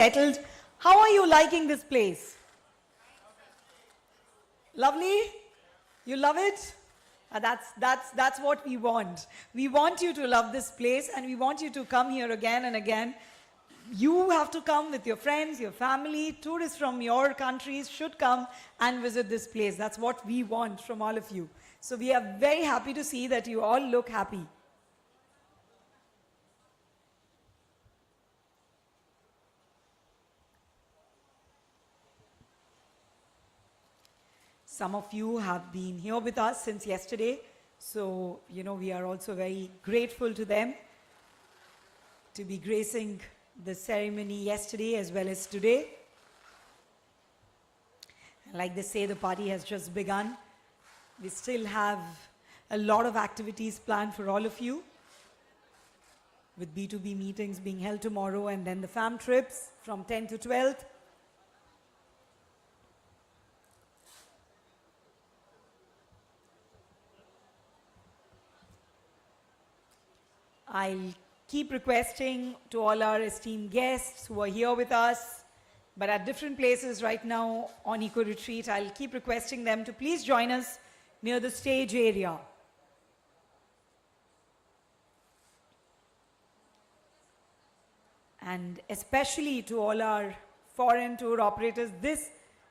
Settled. How are you liking this place? Lovely? You love it? That's what we want. We want you to love this place and we want you to come here again and again. You have to come with your friends, your family, tourists from your countries should come and visit this place. That's what we want from all of you. So we are very happy to see that you all look happy. Some of you have been here with us since yesterday, so we are also very grateful to them to be gracing the ceremony yesterday as well as today. Like they say, the party has just begun. We still have a lot of activities planned for all of you, with B2B meetings being held tomorrow and then the fam trips from 10th to 12th. I'll keep requesting to all our esteemed guests who are here with us, but at different places right now on Eco Retreat, I'll keep requesting them to please join us near the stage area. And especially to all our foreign tour operators, this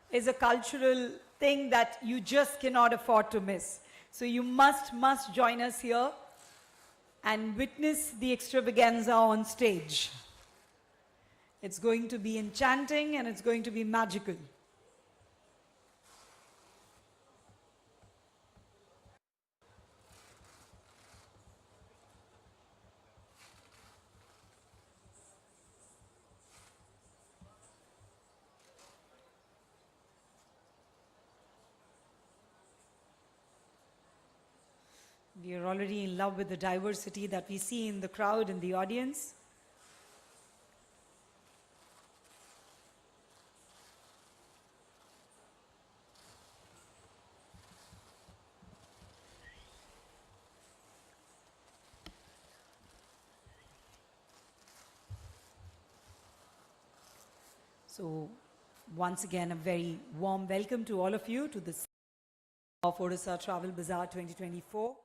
is a cultural thing that you just cannot afford to miss. So you must join us here and witness the extravaganza on stage. It's going to be enchanting and it's going to be magical. We are already in love with the diversity that we see in the crowd and the audience. So once again, a very warm welcome to all of you to this of Odisha Travel Bazaar 2024.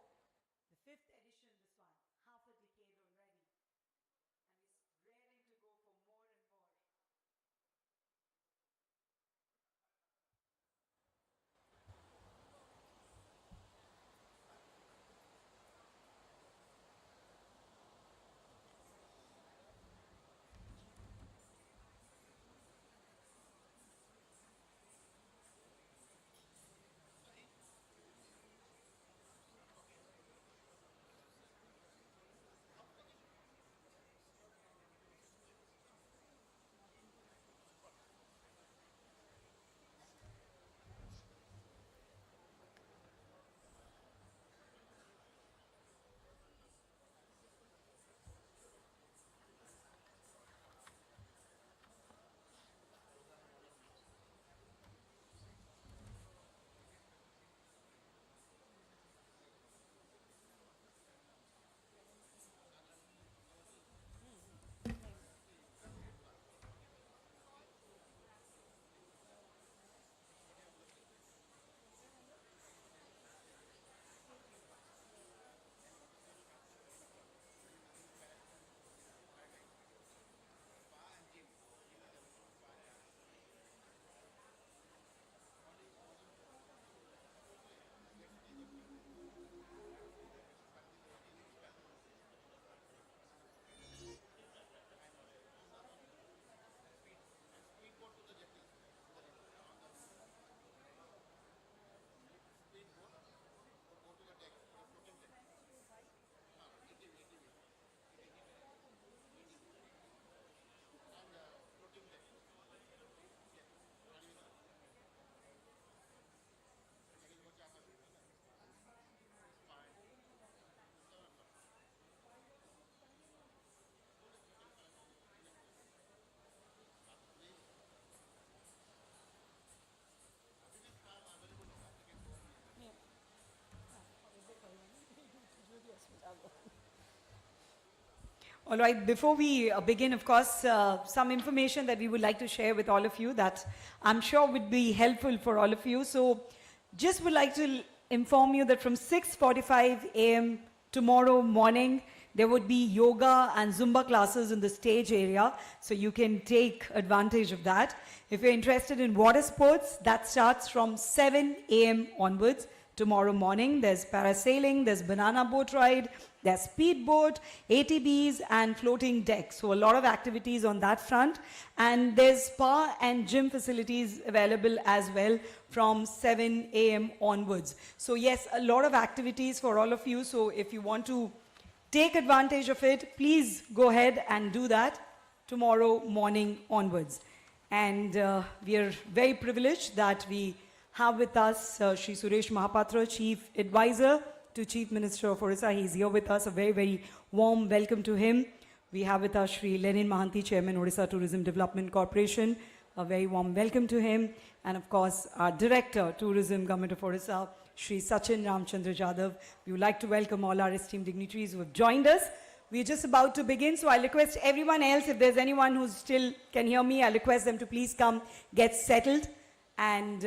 All right, before we begin, of course, some information that we would like to share with all of you that I'm sure would be helpful for all of you. So just would like to inform you that from 6:45 a.m. tomorrow morning, there would be yoga and Zumba classes in the stage area, so you can take advantage of that. If you're interested in water sports, that starts from 7 a.m. onwards. Tomorrow morning, there's parasailing, there's banana boat ride, there's speedboat, ATVs, and floating decks. So a lot of activities on that front. And there's spa and gym facilities available as well from 7 a.m. onwards. So yes, a lot of activities for all of you. So if you want to take advantage of it, please go ahead and do that tomorrow morning onwards. And we are very privileged that we have with us Shri Suresh Mahapatra, Chief Advisor to Chief Minister of Odisha. He's here with us. A very, very warm welcome to him. We have with us Shri Lenin Mahanti, Chairman, Odisha Tourism Development Corporation. A very warm welcome to him. And of course, our Director, Tourism, Government of Odisha, Shri Sachin Ramchandra Jadhav. We would like to welcome all our esteemed dignitaries who have joined us. We're just about to begin, so I'll request everyone else, if there's anyone who still can hear me, I'll request them to please come get settled. And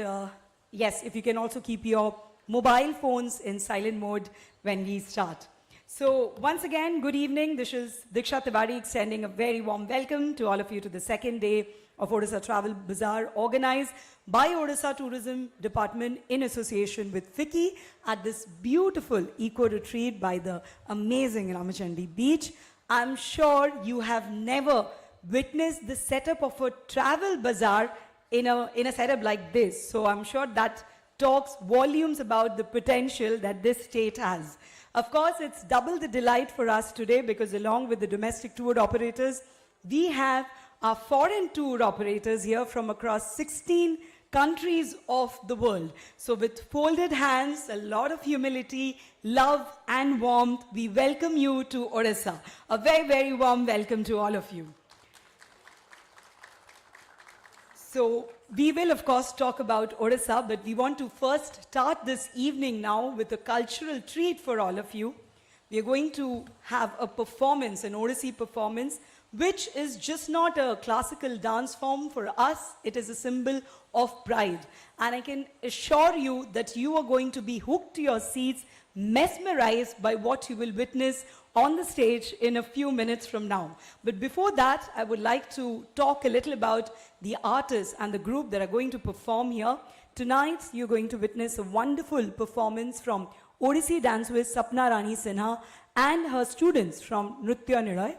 yes, if you can also keep your mobile phones in silent mode when we start. So once again, good evening. This is Diksha Tiwari extending a very warm welcome to all of you to the second day of Odisha Travel Bazaar, organized by Odisha Tourism Department in association with FICCI at this beautiful eco-retreat by the amazing Ramachandi Beach. I'm sure you have never witnessed the setup of a travel bazaar in a setup like this. So I'm sure that talks volumes about the potential that this state has. Of course, it's double the delight for us today because along with the domestic tour operators, we have our foreign tour operators here from across 16 countries of the world. So with folded hands, a lot of humility, love and warmth, we welcome you to Odisha. A very, very warm welcome to all of you. So we will, of course, talk about Odisha, but we want to first start this evening now with a cultural treat for all of you. We are going to have a performance, an Odissi performance, which is just not a classical dance form. For us, it is a symbol of pride. And I can assure you that you are going to be hooked to your seats, mesmerized by what you will witness on the stage in a few minutes from now. But before that, I would like to talk a little about the artists and the group that are going to perform here. Tonight, you're going to witness a wonderful performance from Odissi danceist Sapna Rani Sinha and her students from Nritya Nilay.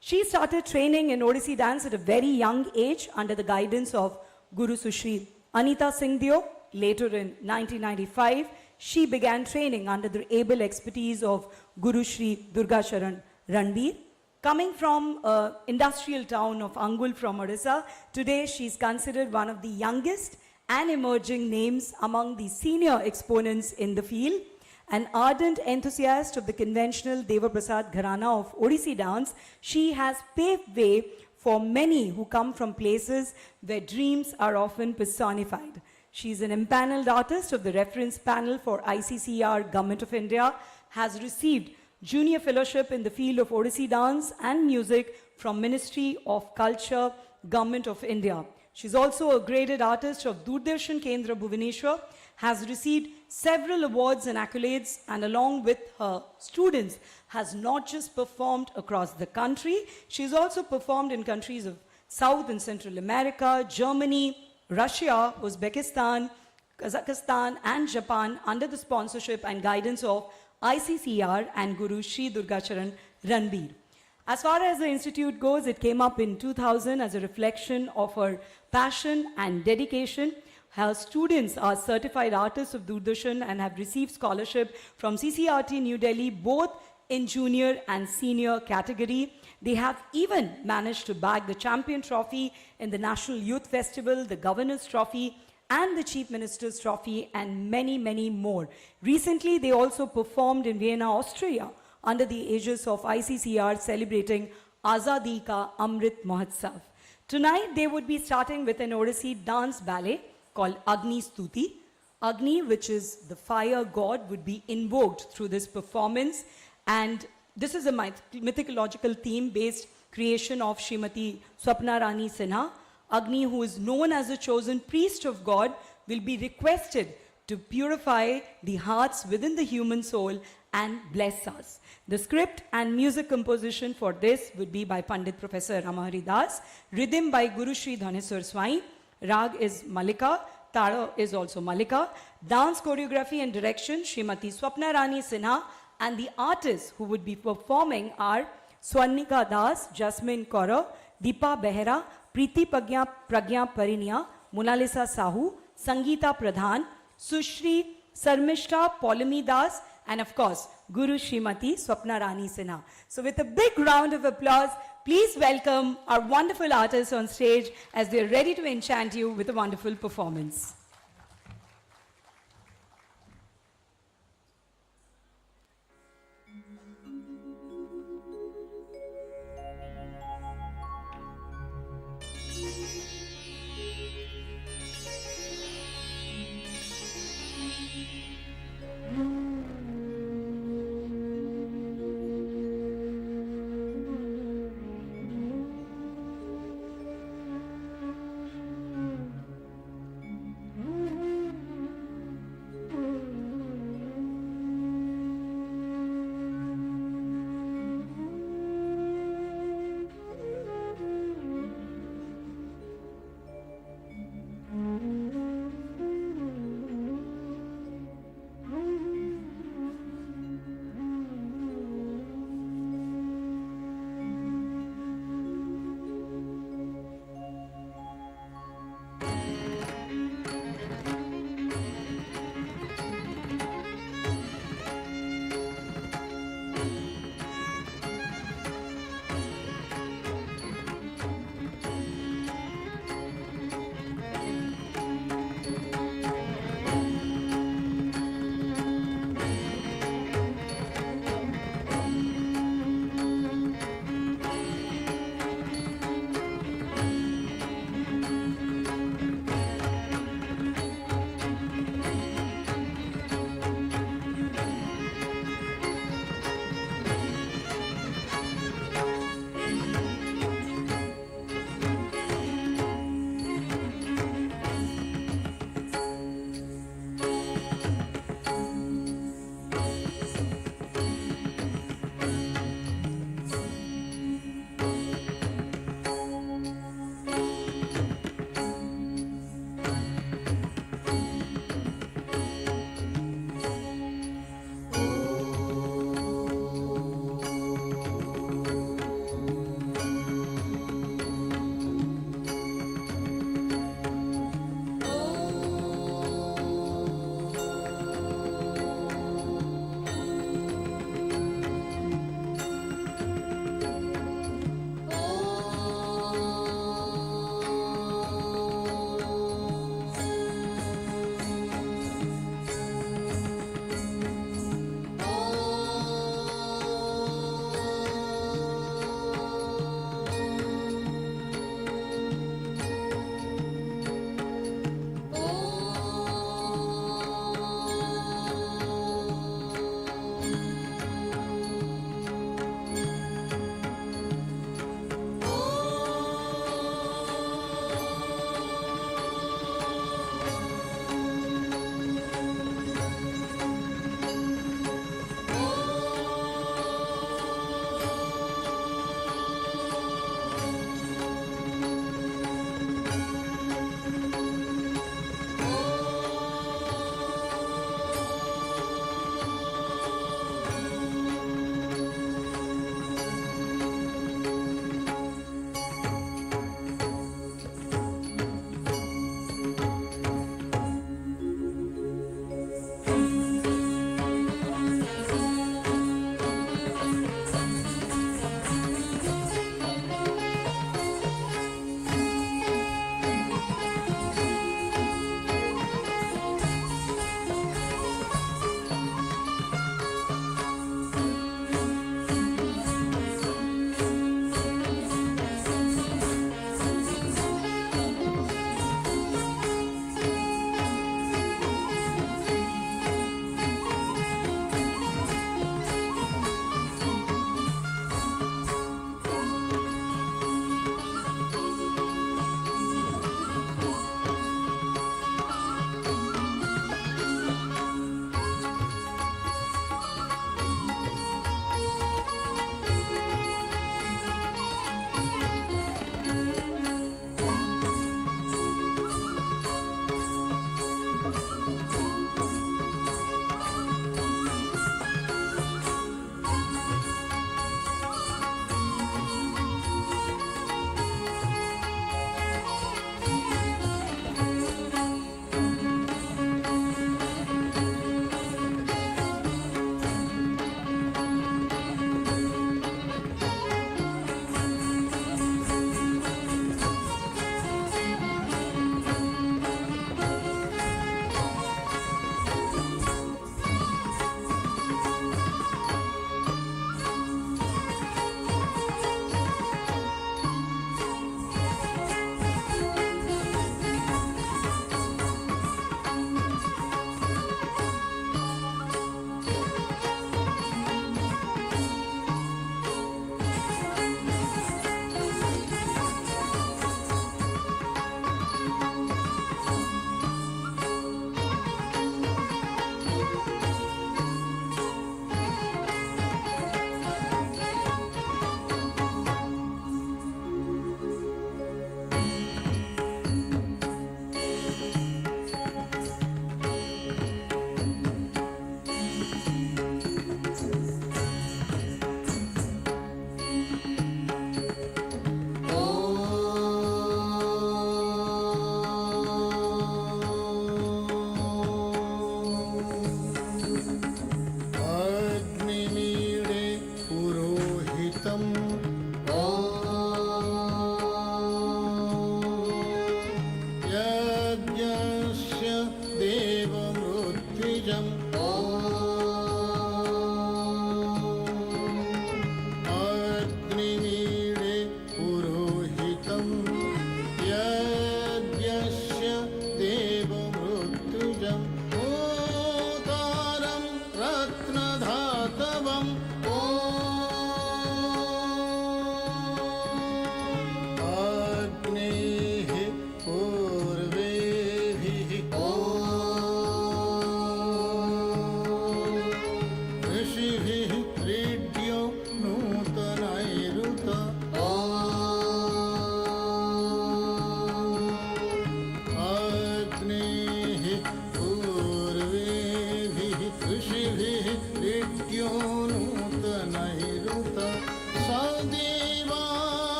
She started training in Odissi dance at a very young age under the guidance of Guru Sushri Anita Singhdeo. Later in 1995, she began training under the able expertise of Guru Shri Durga Sharan Ranbir. Coming from industrial town of Angul from Odisha, today she's considered one of the youngest and emerging names among the senior exponents in the field. An ardent enthusiast of the conventional Deva Prasad Gharana of Odissi dance, she has paved way for many who come from places where dreams are often personified. She is an empaneled artist of the reference panel for ICCR Government of India, has received junior fellowship in the field of Odissi dance and music from Ministry of Culture, Government of India. She's also a graded artist of Doordarshan Kendra Bhubaneswar, has received several awards and accolades, and along with her students has not just performed across the country, she's also performed in countries of South and Central America, Germany, Russia, Uzbekistan, Kazakhstan and Japan under the sponsorship and guidance of ICCR and Guru Shri Durga Sharan Ranbir. As far as the institute goes, it came up in 2000 as a reflection of her passion and dedication. Her students are certified artists of Doordarshan and have received scholarship from CCRT New Delhi, both in junior and senior category. They have even managed to bag the champion trophy in the National Youth Festival, the Governor's Trophy, and the Chief Minister's Trophy, and many, many more. Recently, they also performed in Vienna, Austria, under the aegis of ICCR, celebrating Azadi Ka Amrit Mahotsav. Tonight, they would be starting with an Odissi dance ballet called Agni Stuti. Agni, which is the fire god, would be invoked through this performance. And This is a mythological theme-based creation of Srimati Swapna Rani Sinha. Agni, who is known as the chosen priest of God, will be requested to purify the hearts within the human soul and bless us. The script and music composition for this would be by Pandit Professor Ramahari Das, rhythm by Guru Shri Dhaneswar Swai, rag is Malika, Tara is also Malika, dance choreography and direction Srimati Swapna Rani Sinha, and the artists who would be performing are Swarnika Das, Jasmine Kaura, Deepa Behera, Preeti Pragya Parinia, Monalisa Sahu, Sangeeta Pradhan, Sushri Sarmishta Polami Das, and of course, Guru Srimati Swapna Rani Sinha. So with a big round of applause, please welcome our wonderful artists on stage as they're ready to enchant you with a wonderful performance.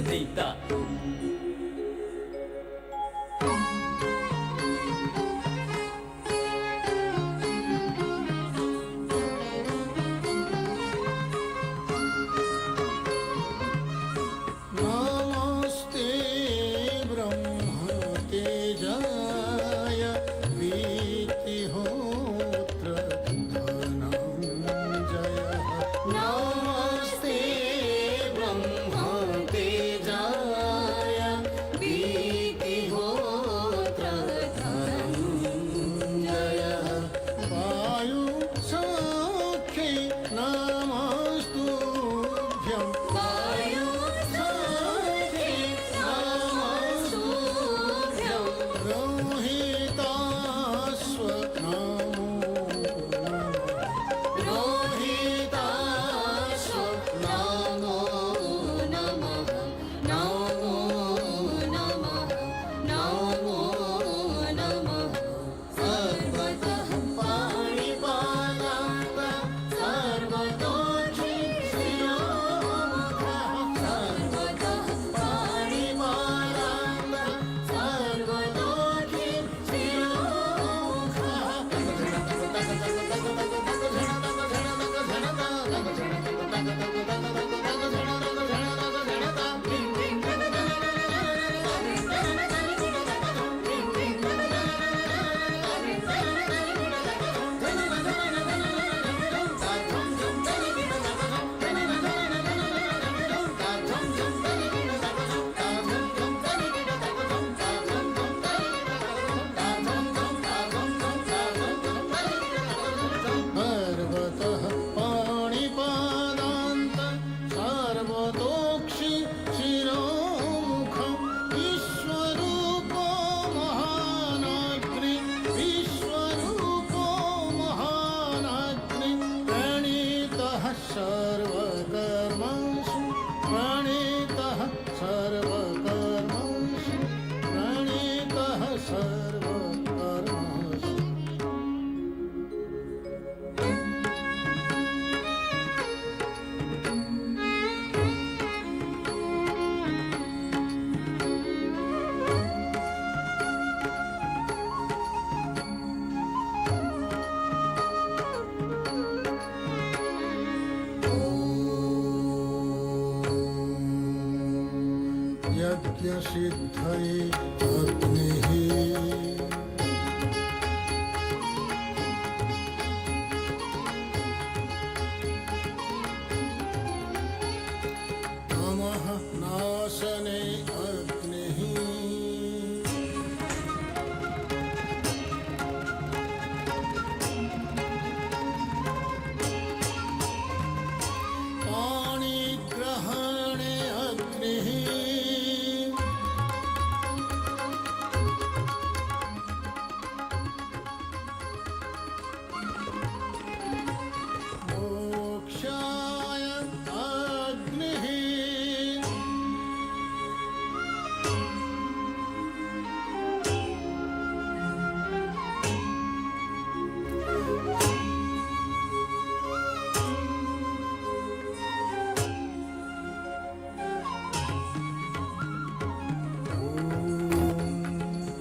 Dita. नमस्ते ब्रह्मतेजाय वीतिहोत्र धनञ्जयः नमस्ते ब्रह्मतेजाय वीतिहोत्र धनञ्जयः वायुसख्ये नमस्तुभ्यं रोहितास्व नमो नमः रोहितास्व नमो नमः नमो नमः नमो नमः सर्वतः पाणिपादान्त सर्वतोक्षि शिरोमुखः सर्वतः पाणिपादान्त सर्वतोक्षि सर्वतः पाणिपादान्त सर्वतोक्षि शिरोमुखं विश्वरूपो महानाग्नि विश्वरूपो महानाग्नि प्रणीतः सर्वकर्मसु प्रणीतः सर्वकर्मसु प्रणीतः सर्वकर्मसु यज्ञसिद्धये अग्निः तमः नाशने अग्निः पाणिग्रहणे अग्निः मोक्षाय अग्निः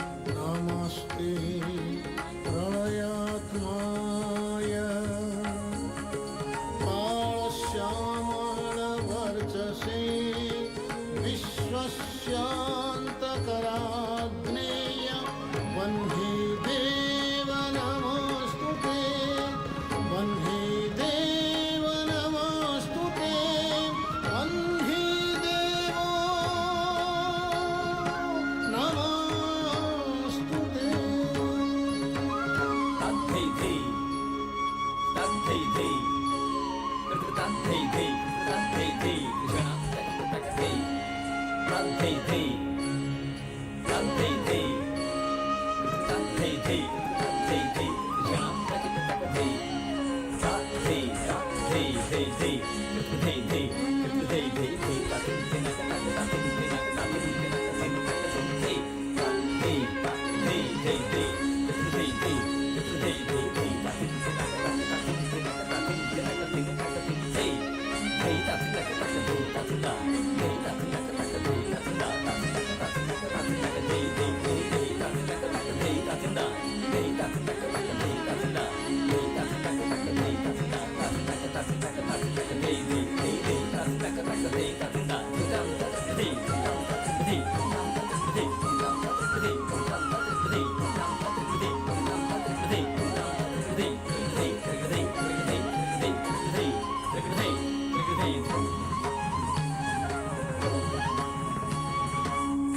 नमस्ते प्रलयात्माय कालश्यामलवर्चसे विश्वस्यान्तकराग्नेय वह्नि देव नमोऽस्तु ते वह्नि देव नमोऽस्तु ते वह्नि देवो नमोऽस्तु ते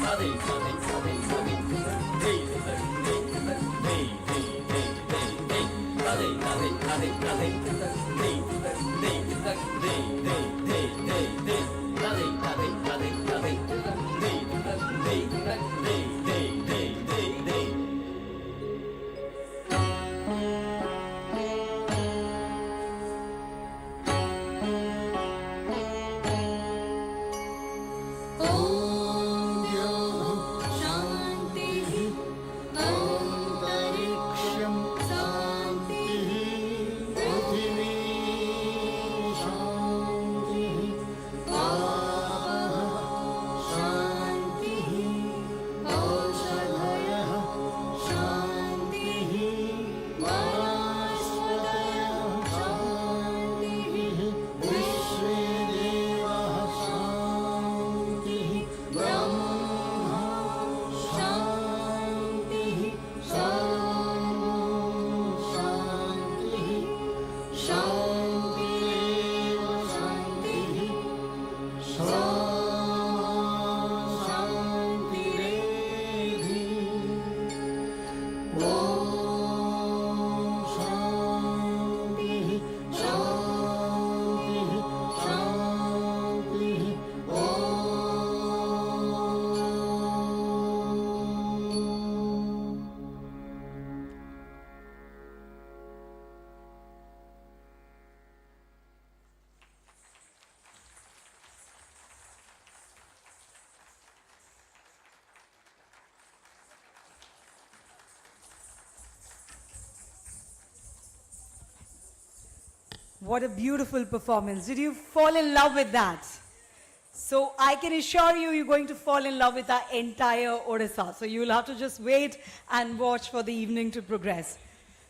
अन्तरिक्षं शान्तिः पृथिवी शान्तिः आपः शान्तिः औषधयः शान्तिः वनस्पतयः शान्तिः विश्वे देवाः शान्तिः ब्रह्मा शान्तिः सर्वं शान्तिः शान्तिरेव शान्तिः सा शान्तिरेधि ॐ शान्तिः शान्तिः शान्तिः ॐ What a beautiful performance. Did you fall in love with that? So I can assure you, you're going to fall in love with our entire Odisha. So you'll have to just wait and watch for the evening to progress.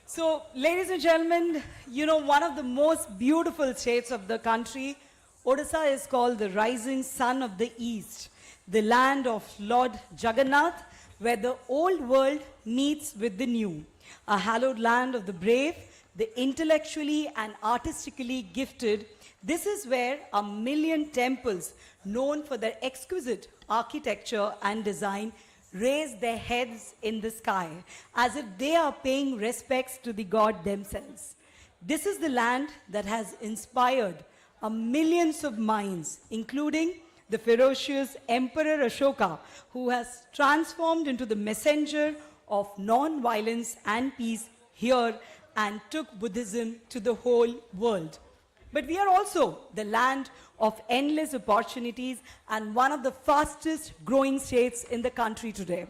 So, ladies and gentlemen, you know, one of the most beautiful states of the country, Odisha is called the rising sun of the east, the land of Lord Jagannath, where the old world meets with the new, a hallowed land of the brave, the intellectually and artistically gifted. This is where a million temples, known for their exquisite architecture and design, raise their heads in the sky as if they are paying respects to the god themselves. This is the land that has inspired millions of minds, including the ferocious Emperor Ashoka, who has transformed into the messenger of non-violence and peace here and took Buddhism to the whole world. But we are also the land of endless opportunities and one of the fastest growing states in the country today.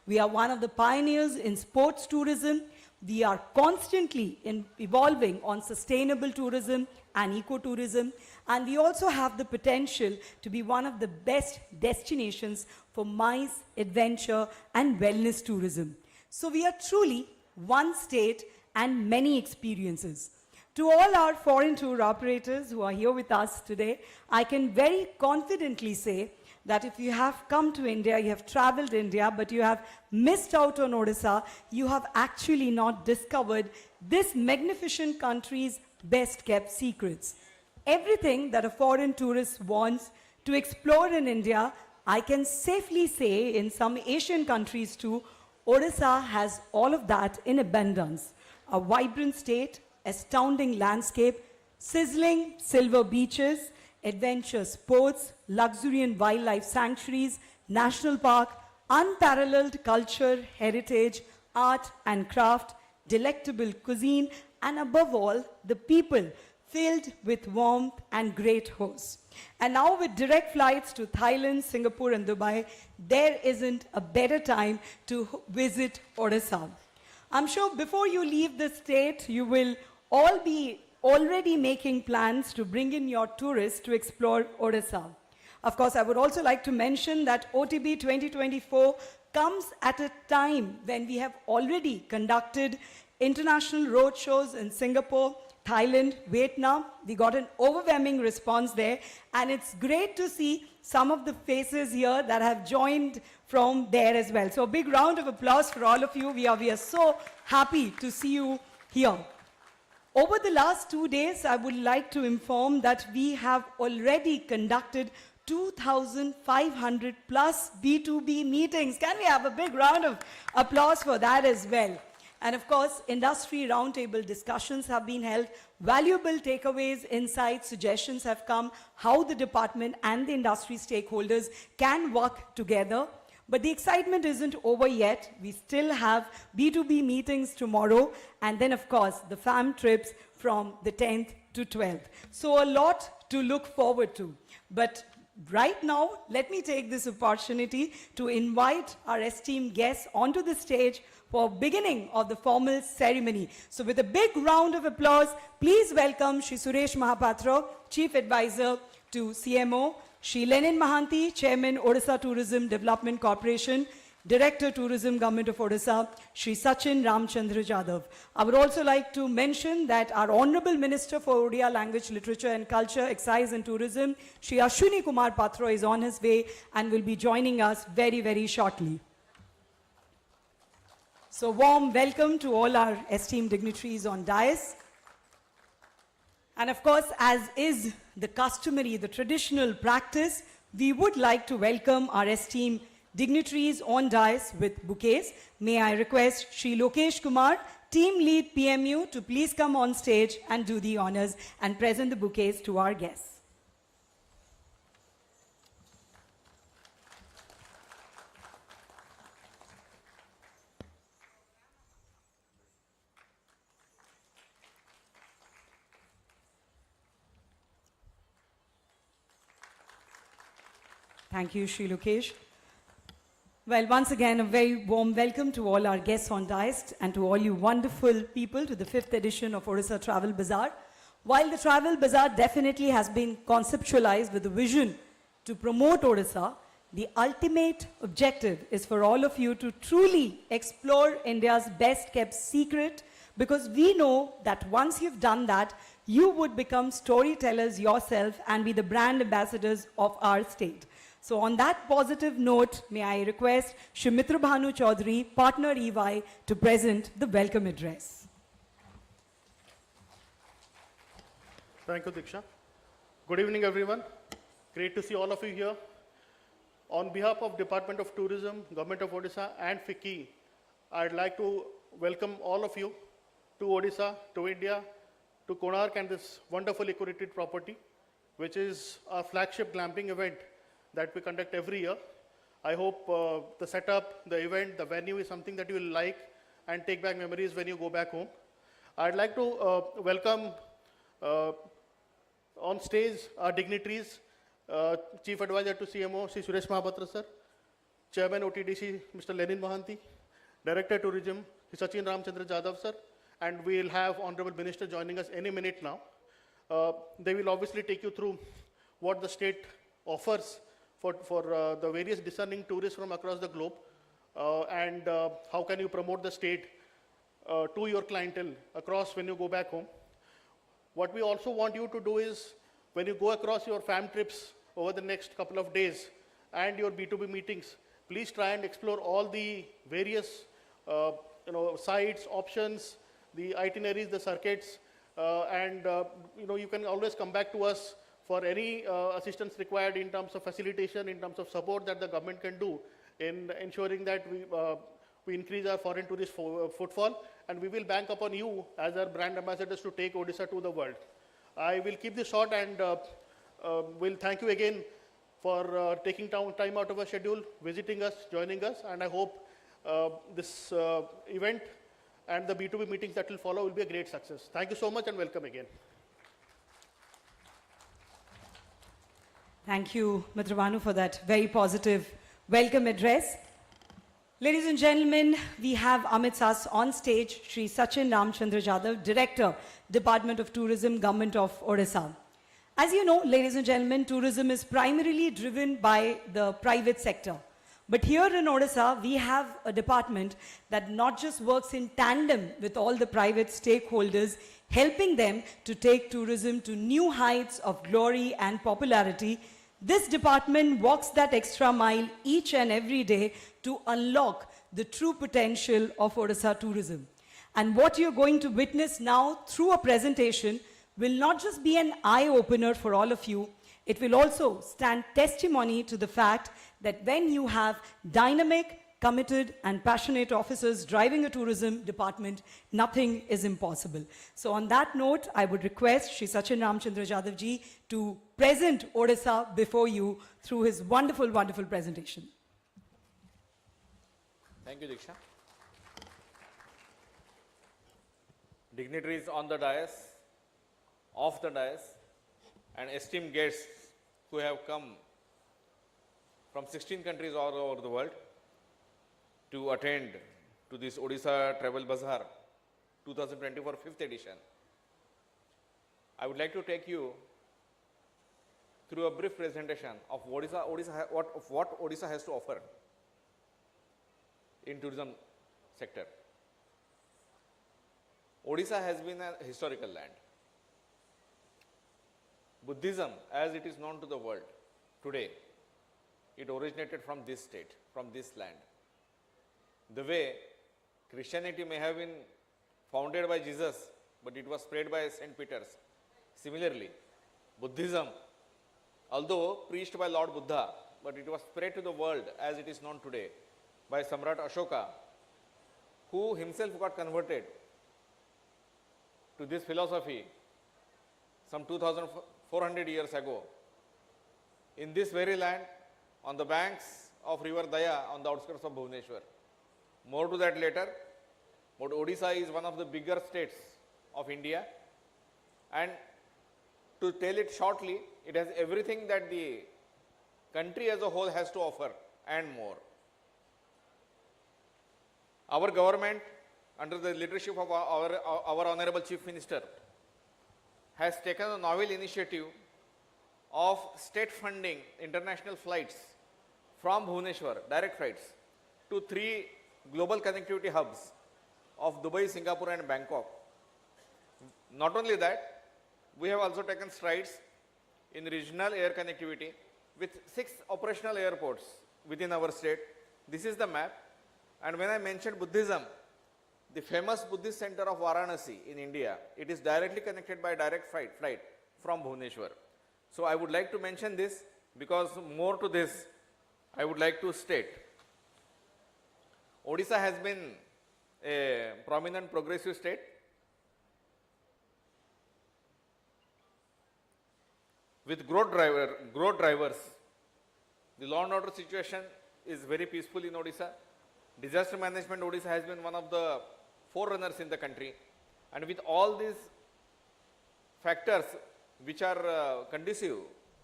We are one of the pioneers in sports tourism. We are constantly evolving on sustainable tourism and ecotourism. And we also have the potential to be one of the best destinations for MICE, adventure, and wellness tourism. So we are truly one state and many experiences. To all our foreign tour operators who are here with us today, I can very confidently say that if you have come to India, you have traveled India, but you have missed out on Odisha, you have actually not discovered this magnificent country's best kept secrets. Everything that a foreign tourist wants to explore in India, I can safely say in some Asian countries too, Odisha has all of that in abundance. A vibrant state, astounding landscape, sizzling silver beaches, adventure sports, luxuriant wildlife sanctuaries, national park, unparalleled culture, heritage, art and craft, delectable cuisine, and above all, the people filled with warmth and great hosts. And now with direct flights to Thailand, Singapore and Dubai, there isn't a better time to visit Odisha. I'm sure before you leave the state, you will all be already making plans to bring in your tourists to explore Odisha. Of course, I would also like to mention that OTB 2024 comes at a time when we have already conducted international road shows in Singapore, Thailand, Vietnam. We got an overwhelming response there, and it's great to see some of the faces here that have joined from there as well. So a big round of applause for all of you. We are so happy to see you here. Over the last 2 days, I would like to inform that we have already conducted 2,500 plus B2B meetings. Can we have a big round of applause for that as well? And of course, industry roundtable discussions have been held. Valuable takeaways, insights, suggestions have come how the department and the industry stakeholders can work together. But the excitement isn't over yet. We still have B2B meetings tomorrow. And then, of course, the fam trips from the 10th to 12th. So a lot to look forward to. But right now, let me take this opportunity to invite our esteemed guests onto the stage for beginning of the formal ceremony. So with a big round of applause, please welcome Shri Suresh Mahapatra, Chief Advisor to CMO, Shri Lenin Mahanti, Chairman, Odisha Tourism Development Corporation, Director Tourism, Government of Odisha, Shri Sachin Ramchandra Jadhav. I would also like to mention that our Honorable Minister for Odia Language, Literature and Culture, Excise and Tourism, Shri Ashwini Kumar Patra is on his way and will be joining us very, very shortly. So warm welcome to all our esteemed dignitaries on dais. And of course, as is the customary, the traditional practice, we would like to welcome our esteemed dignitaries on dais with bouquets. May I request Shri Lokesh Kumar, Team Lead PMU, to please come on stage and do the honors and present the bouquets to our guests. Thank you, Shri Lokesh. Well, once again, a very warm welcome to all our guests on dais and to all you wonderful people to the 5th edition of Odisha Travel Bazaar. While the Travel Bazaar definitely has been conceptualized with a vision to promote Odisha, the ultimate objective is for all of you to truly explore India's best kept secret, because we know that once you've done that, you would become storytellers yourself and be the brand ambassadors of our state. So on that positive note, may I request Shri Mitra Bhanu Chaudhary, Partner EY, to present the welcome address. Thank you, Diksha. Good evening, everyone. Great to see all of you here. On behalf of Department of Tourism, Government of Odisha and FICCI, I'd like to welcome all of you to Odisha, to India, to Konark and this wonderful eco-retreat property, which is our flagship glamping event that we conduct every year. I hope the setup, the event, the venue is something that you will like and take back memories when you go back home. I'd like to welcome on stage our dignitaries, Chief Advisor to CMO, Shri Suresh Mahapatra sir, Chairman OTDC, Mr. Lenin Mahanti, Director Tourism, Shri Sachin Ramchandra Jadhav sir, and we'll have Honorable Minister joining us any minute now. They will obviously take you through what the state offers for the various discerning tourists from across the globe, and how can you promote the state to your clientele across when you go back home. What we also want you to do is, when you go across your fam trips over the next couple of days and your B2B meetings, please try and explore all the various sites, options, the itineraries, the circuits, and you can always come back to us for any assistance required in terms of facilitation, in terms of support that the government can do in ensuring that we increase our foreign tourist footfall, and we will bank upon you as our brand ambassadors to take Odisha to the world. I will keep this short and will thank you again for taking time out of our schedule, visiting us, joining us, and I hope this event and the B2B meetings that will follow will be a great success. Thank you so much and welcome again. Thank you, Mr. Bhanu, for that very positive welcome address. Ladies and gentlemen, we have Amit us on stage, Shri Sachin Ramchandra Jadhav, Director, Department of Tourism, Government of Odisha. As you know, ladies and gentlemen, tourism is primarily driven by the private sector. But here in Odisha, we have a department that not just works in tandem with all the private stakeholders, helping them to take tourism to new heights of glory and popularity. This department walks that extra mile each and every day to unlock the true potential of Odisha tourism. And what you're going to witness now through a presentation will not just be an eye-opener for all of you. It will also stand testimony to the fact that when you have dynamic, committed and passionate officers driving a tourism department, nothing is impossible. So on that note, I would request Shri Sachin Ramchandra Jadhav ji to present Odisha before you through his wonderful, wonderful presentation. Thank you, Diksha. Dignitaries on the dais, off the dais, and esteemed guests who have come from 16 countries all over the world to attend to this Odisha Travel Bazaar 2024 5th edition. I would like to take you through a brief presentation of what Odisha has to offer in tourism sector. Odisha has been a historical land. Buddhism, as it is known to the world today, it originated from this state, from this land. The way Christianity may have been founded by Jesus, but it was spread by St. Peter's. Similarly, Buddhism, although preached by Lord Buddha, but it was spread to the world as it is known today by Samrat Ashoka, who himself got converted to this philosophy some 2400 years ago. In this very land, on the banks of river Daya, on the outskirts of Bhubaneswar. More to that later, but Odisha is one of the bigger states of India, and to tell it shortly, it has everything that the country as a whole has to offer and more. Our government, under the leadership of our Honorable Chief Minister, has taken a novel initiative of state funding international flights from Bhubaneswar, direct flights, to 3 global connectivity hubs of Dubai, Singapore and Bangkok. Not only that, we have also taken strides in regional air connectivity with 6 operational airports within our state. This is the map. And when I mentioned Buddhism, the famous Buddhist center of Varanasi in India, it is directly connected by direct flight from Bhubaneswar. So I would like to mention this because more to this I would like to state. Odisha has been a prominent progressive state. With growth drivers, the law and order situation is very peaceful in Odisha. Disaster management, Odisha has been one of the forerunners in the country. And with all these factors which are conducive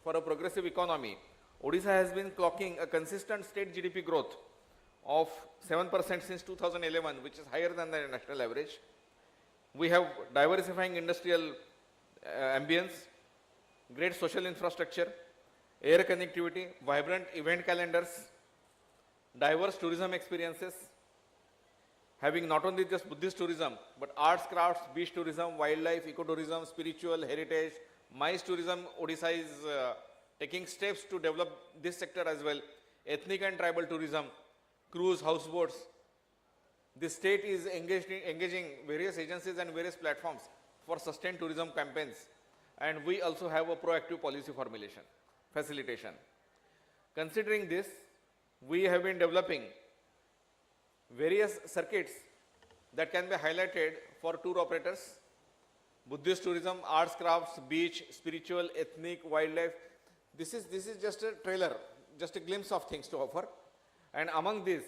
for a progressive economy, Odisha has been clocking a consistent state GDP growth of 7% since 2011, which is higher than the national average. We have diversifying industrial ambience, great social infrastructure, air connectivity, vibrant event calendars, diverse tourism experiences, having not only just Buddhist tourism, but arts, crafts, beach tourism, wildlife, ecotourism, spiritual, heritage, MICE tourism. Odisha is taking steps to develop this sector as well. Ethnic and tribal tourism, cruise, houseboats. The state is engaging various agencies and various platforms for sustained tourism campaigns. And we also have a proactive policy formulation, facilitation. Considering this, we have been developing various circuits that can be highlighted for tour operators. Buddhist tourism, arts, crafts, beach, spiritual, ethnic, wildlife. This is just a trailer, just a glimpse of things to offer. And among these,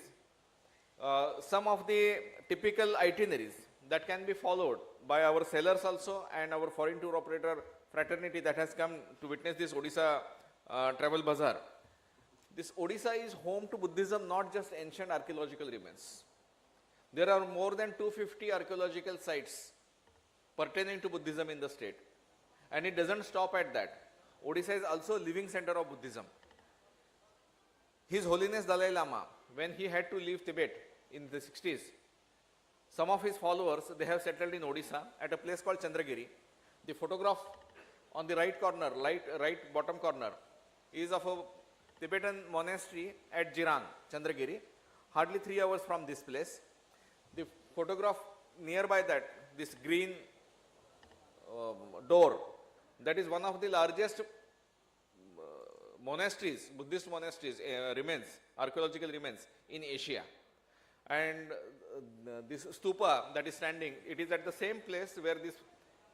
some of the typical itineraries that can be followed by our sailors also and our foreign tour operator fraternity that has come to witness this Odisha Travel Bazaar. This Odisha is home to Buddhism, not just ancient archaeological remains. There are more than 250 archaeological sites pertaining to Buddhism in the state. And it doesn't stop at that. Odisha is also a living center of Buddhism. His Holiness Dalai Lama, when he had to leave Tibet in the 60s, some of his followers, they have settled in Odisha at a place called Chandragiri. The photograph on the right corner, right bottom corner, is of a Tibetan monastery at Jiran, Chandragiri, hardly 3 hours from this place. The photograph nearby that, this green door, that is one of the largest monasteries, Buddhist monasteries remains, archaeological remains in Asia. And this stupa that is standing, it is at the same place where this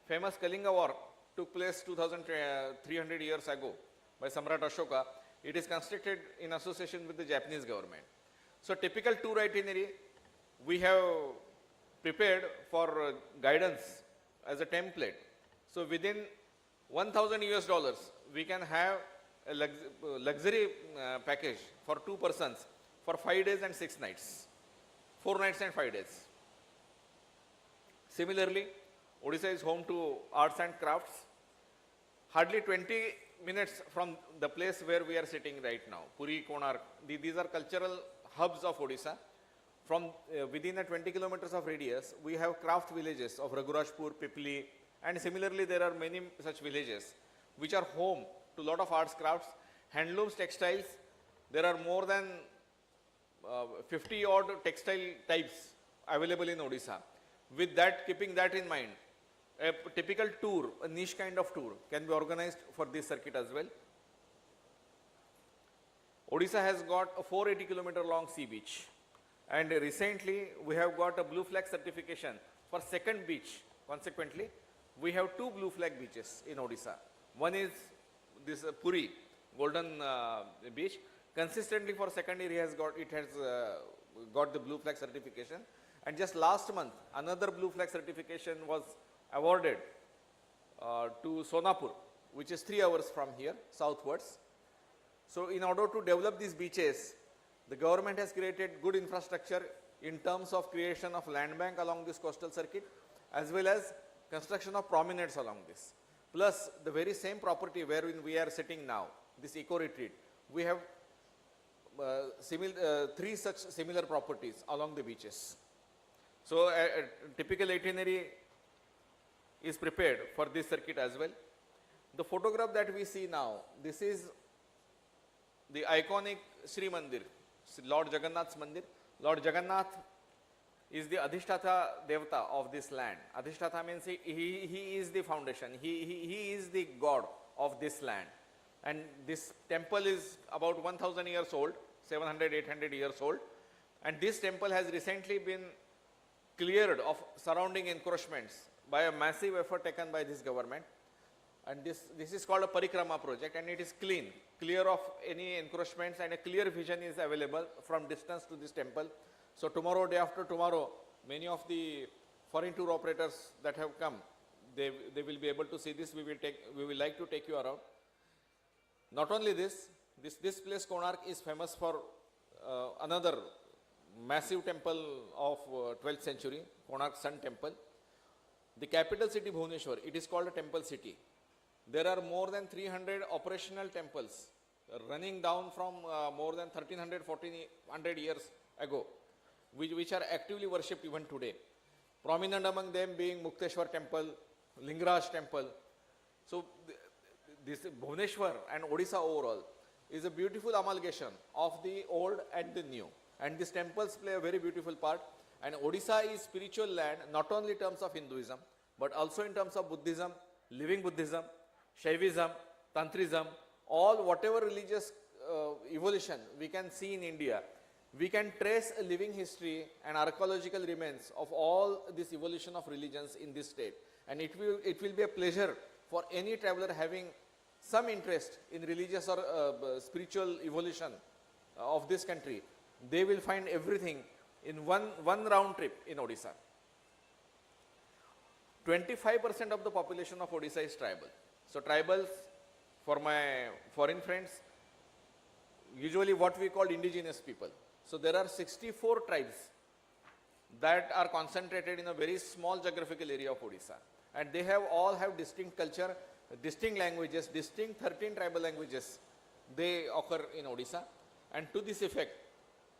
famous Kalinga war took place 2300 years ago by Samrat Ashoka. It is constructed in association with the Japanese government. So typical tour itinerary we have prepared for guidance as a template. So within 1000 US dollars, we can have a luxury package for 2 persons for 5 days and 6 nights. 4 nights and 5 days. Similarly, Odisha is home to arts and crafts. Hardly 20 minutes from the place where we are sitting right now, Puri, Konark, these are cultural hubs of Odisha. From within a 20 kilometers of radius, we have craft villages of Raghurajpur, Pipli, and similarly there are many such villages which are home to lot of arts, crafts, handlooms, textiles. There are more than 50 odd textile types available in Odisha. With that, keeping that in mind, a typical tour, a niche kind of tour can be organized for this circuit as well. Odisha has got a 480 kilometer long sea beach, and recently we have got a blue flag certification for second beach. Consequently, we have 2 blue flag beaches in Odisha. One is this Puri, Golden Beach. Consistently for second year it has got the blue flag certification. And just last month, another blue flag certification was awarded to Sonapur, which is 3 hours from here, southwards. So in order to develop these beaches, the government has created good infrastructure in terms of creation of land bank along this coastal circuit, as well as construction of promenades along this. Plus, the very same property wherein we are sitting now, this eco-retreat, we have 3 such similar properties along the beaches. So a typical itinerary is prepared for this circuit as well. The photograph that we see now, this is the iconic Sri Mandir, Lord Jagannath's Mandir. Lord Jagannath is the Adhishthatha Devata of this land. Adhishthatha means he is the foundation, he is the god of this land. And this temple is about 1000 years old, 700, 800 years old. And this temple has recently been cleared of surrounding encroachments by a massive effort taken by this government. And this is called a Parikrama project, and it is clear of any encroachments, and a clear vision is available from distance to this temple. So tomorrow, day after tomorrow, many of the foreign tour operators that have come, they will be able to see this. We will like to take you around. Not only this place Konark is famous for another massive temple of 12th century, Konark Sun Temple. The capital city Bhubaneswar, it is called a temple city. There are more than 300 operational temples running down from more than 1300, 1400 years ago, which are actively worshipped even today. Prominent among them being Mukteshwar Temple, Lingaraj Temple. So this Bhubaneswar and Odisha overall is a beautiful amalgamation of the old and the new. And these temples play a very beautiful part. And Odisha is spiritual land, not only in terms of Hinduism, but also in terms of Buddhism, living Buddhism, Shaivism, Tantrism, all whatever religious evolution we can see in India, we can trace a living history and archaeological remains of all this evolution of religions in this state. And it will be a pleasure for any traveler having some interest in religious or spiritual evolution of this country. They will find everything in one round trip in Odisha. 25% of the population of Odisha is tribal. So tribals, for my foreign friends, usually what we call indigenous people. So there are 64 tribes that are concentrated in a very small geographical area of Odisha. And they all have distinct culture, distinct languages, distinct 13 tribal languages they occur in Odisha. And to this effect,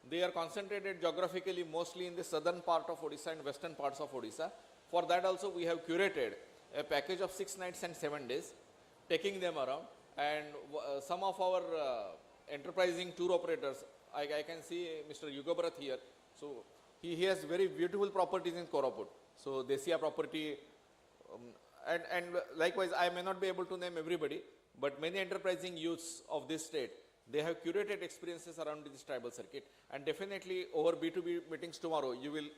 they are concentrated geographically mostly in the southern part of Odisha and western parts of Odisha. For that also we have curated a package of 6 nights and 7 days, taking them around. And some of our enterprising tour operators, I can see Mr. Yugabrat here. So he has very beautiful properties in Koraput. So Desia property, and likewise I may not be able to name everybody, but many enterprising youths of this state, they have curated experiences around this tribal circuit, and definitely over B2B meetings tomorrow, you will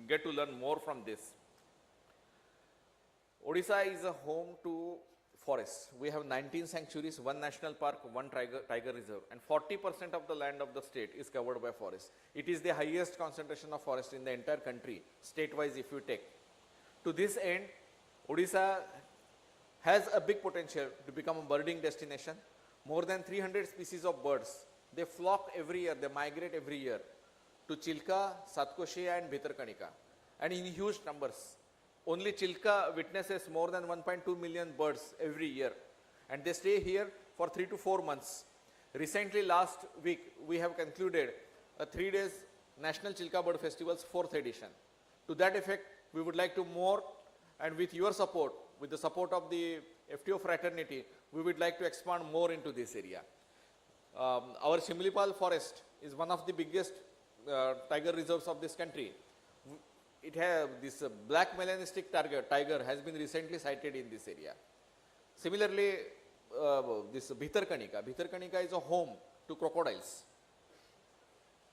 get to learn more from this. Odisha is a home to forests. We have 19 sanctuaries, 1 national park, 1 tiger reserve, and 40% of the land of the state is covered by forests. It is the highest concentration of forest in the entire country, state-wise if you take. To this end, Odisha has a big potential to become a birding destination. More than 300 species of birds, they flock every year, they migrate every year to Chilka, Satkoshi and Bhitarkanika, and in huge numbers. Only Chilka witnesses more than 1.2 million birds every year, and they stay here for 3 to 4 months. Recently, last week, we have concluded a 3 days National Chilka Bird Festival's 4th edition. To that effect, we would like to more, and with your support, with the support of the FTO fraternity, we would like to expand more into this area. Our Shimlipal forest is one of the biggest tiger reserves of this country. It has this black melanistic tiger has been recently sighted in this area. Similarly, this Bhitarkanika is a home to crocodiles.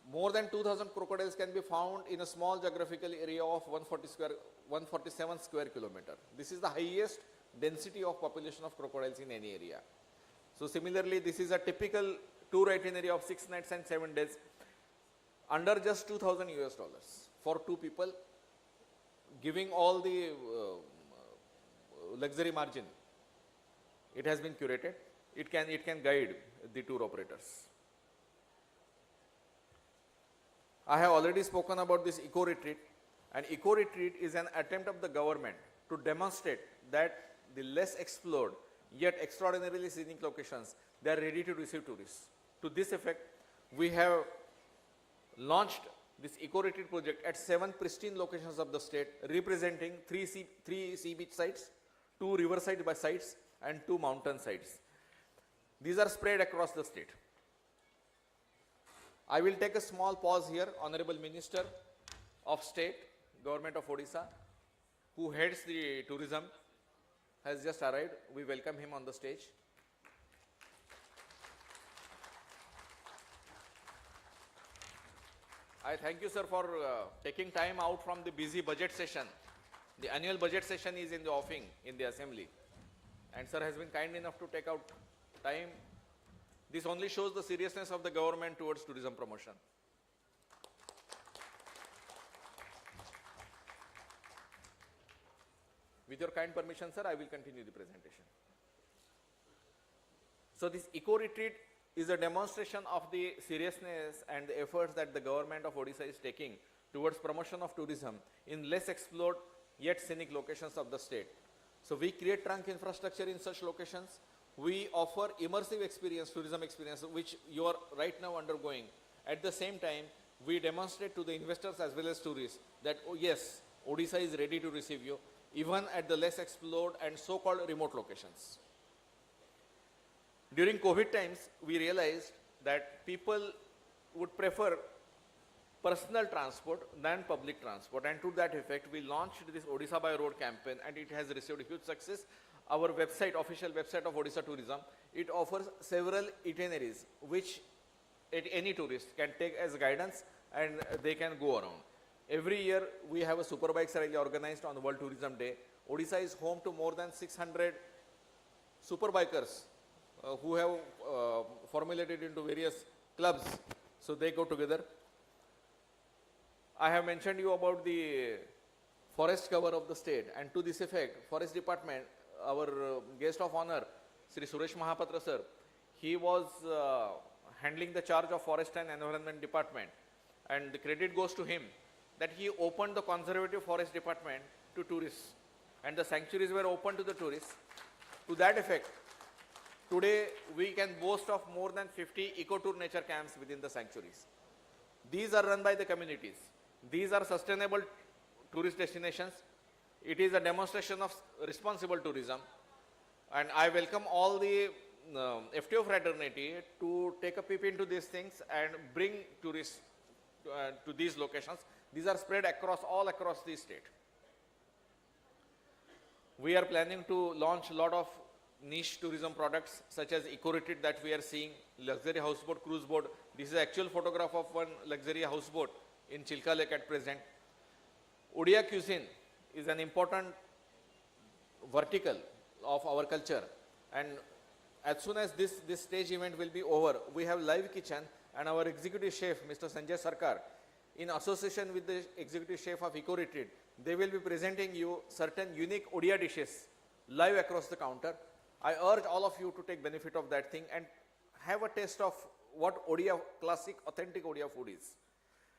More than 2,000 crocodiles can be found in a small geographical area of 147 square kilometer. This is the highest density of population of crocodiles in any area. So similarly, this is a typical tour itinerary of 6 nights and 7 days under just $2,000 for 2 people, giving all the luxury margin. It has been curated. It can guide the tour operators. I have already spoken about this eco-retreat, and eco-retreat is an attempt of the government to demonstrate that the less explored yet extraordinarily scenic locations, they are ready to receive tourists. To this effect, we have launched this eco-retreat project at 7 pristine locations of the state, representing 3 sea beach sites, 2 riverside sites, and 2 mountain sites. These are spread across the state. I will take a small pause here. Honorable Minister of State, Government of Odisha, who heads the tourism, has just arrived. We welcome him on the stage. I thank you, sir, for taking time out from the busy budget session. The annual budget session is in the offing in the assembly, and sir has been kind enough to take out time. This only shows the seriousness of the government towards tourism promotion. With your kind permission, sir, I will continue the presentation. So this eco-retreat is a demonstration of the seriousness and the efforts that the government of Odisha is taking towards promotion of tourism in less explored yet scenic locations of the state. So we create trunk infrastructure in such locations. We offer immersive experience, tourism experience, which you are right now undergoing. At the same time, we demonstrate to the investors as well as tourists that, oh yes, Odisha is ready to receive you, even at the less explored and so-called remote locations. During COVID times, we realized that people would prefer personal transport than public transport, and to that effect, we launched this Odisha by Road campaign, and it has received huge success. Our website, official website of Odisha Tourism, it offers several itineraries which any tourist can take as guidance and they can go around. Every year we have a superbikes rally organized on the World Tourism Day. Odisha is home to more than 600 superbikers who have formulated into various clubs, so they go together. I have mentioned you about the forest cover of the state, and to this effect, Forest Department, our guest of honor, Sri Suresh Mahapatra sir, he was handling the charge of Forest and Environment Department, and the credit goes to him that he opened the conservative forest department to tourists, and the sanctuaries were open to the tourists. To that effect, today we can boast of more than 50 eco-tour nature camps within the sanctuaries. These are run by the communities. These are sustainable tourist destinations. It is a demonstration of responsible tourism, and I welcome all the FTO fraternity to take a peep into these things and bring tourists to these locations. These are spread all across the state. We are planning to launch a lot of niche tourism products such as eco-retreat that we are seeing, luxury houseboat, cruise boat. This is actual photograph of one luxury houseboat in Chilka Lake at present. Odia cuisine is an important vertical of our culture, and as soon as this stage event will be over, we have live kitchen, and our executive chef Mr. Sanjay Sarkar, in association with the executive chef of Eco Retreat, they will be presenting you certain unique Odia dishes live across the counter. I urge all of you to take benefit of that thing and have a taste of what Odia, classic authentic Odia food is.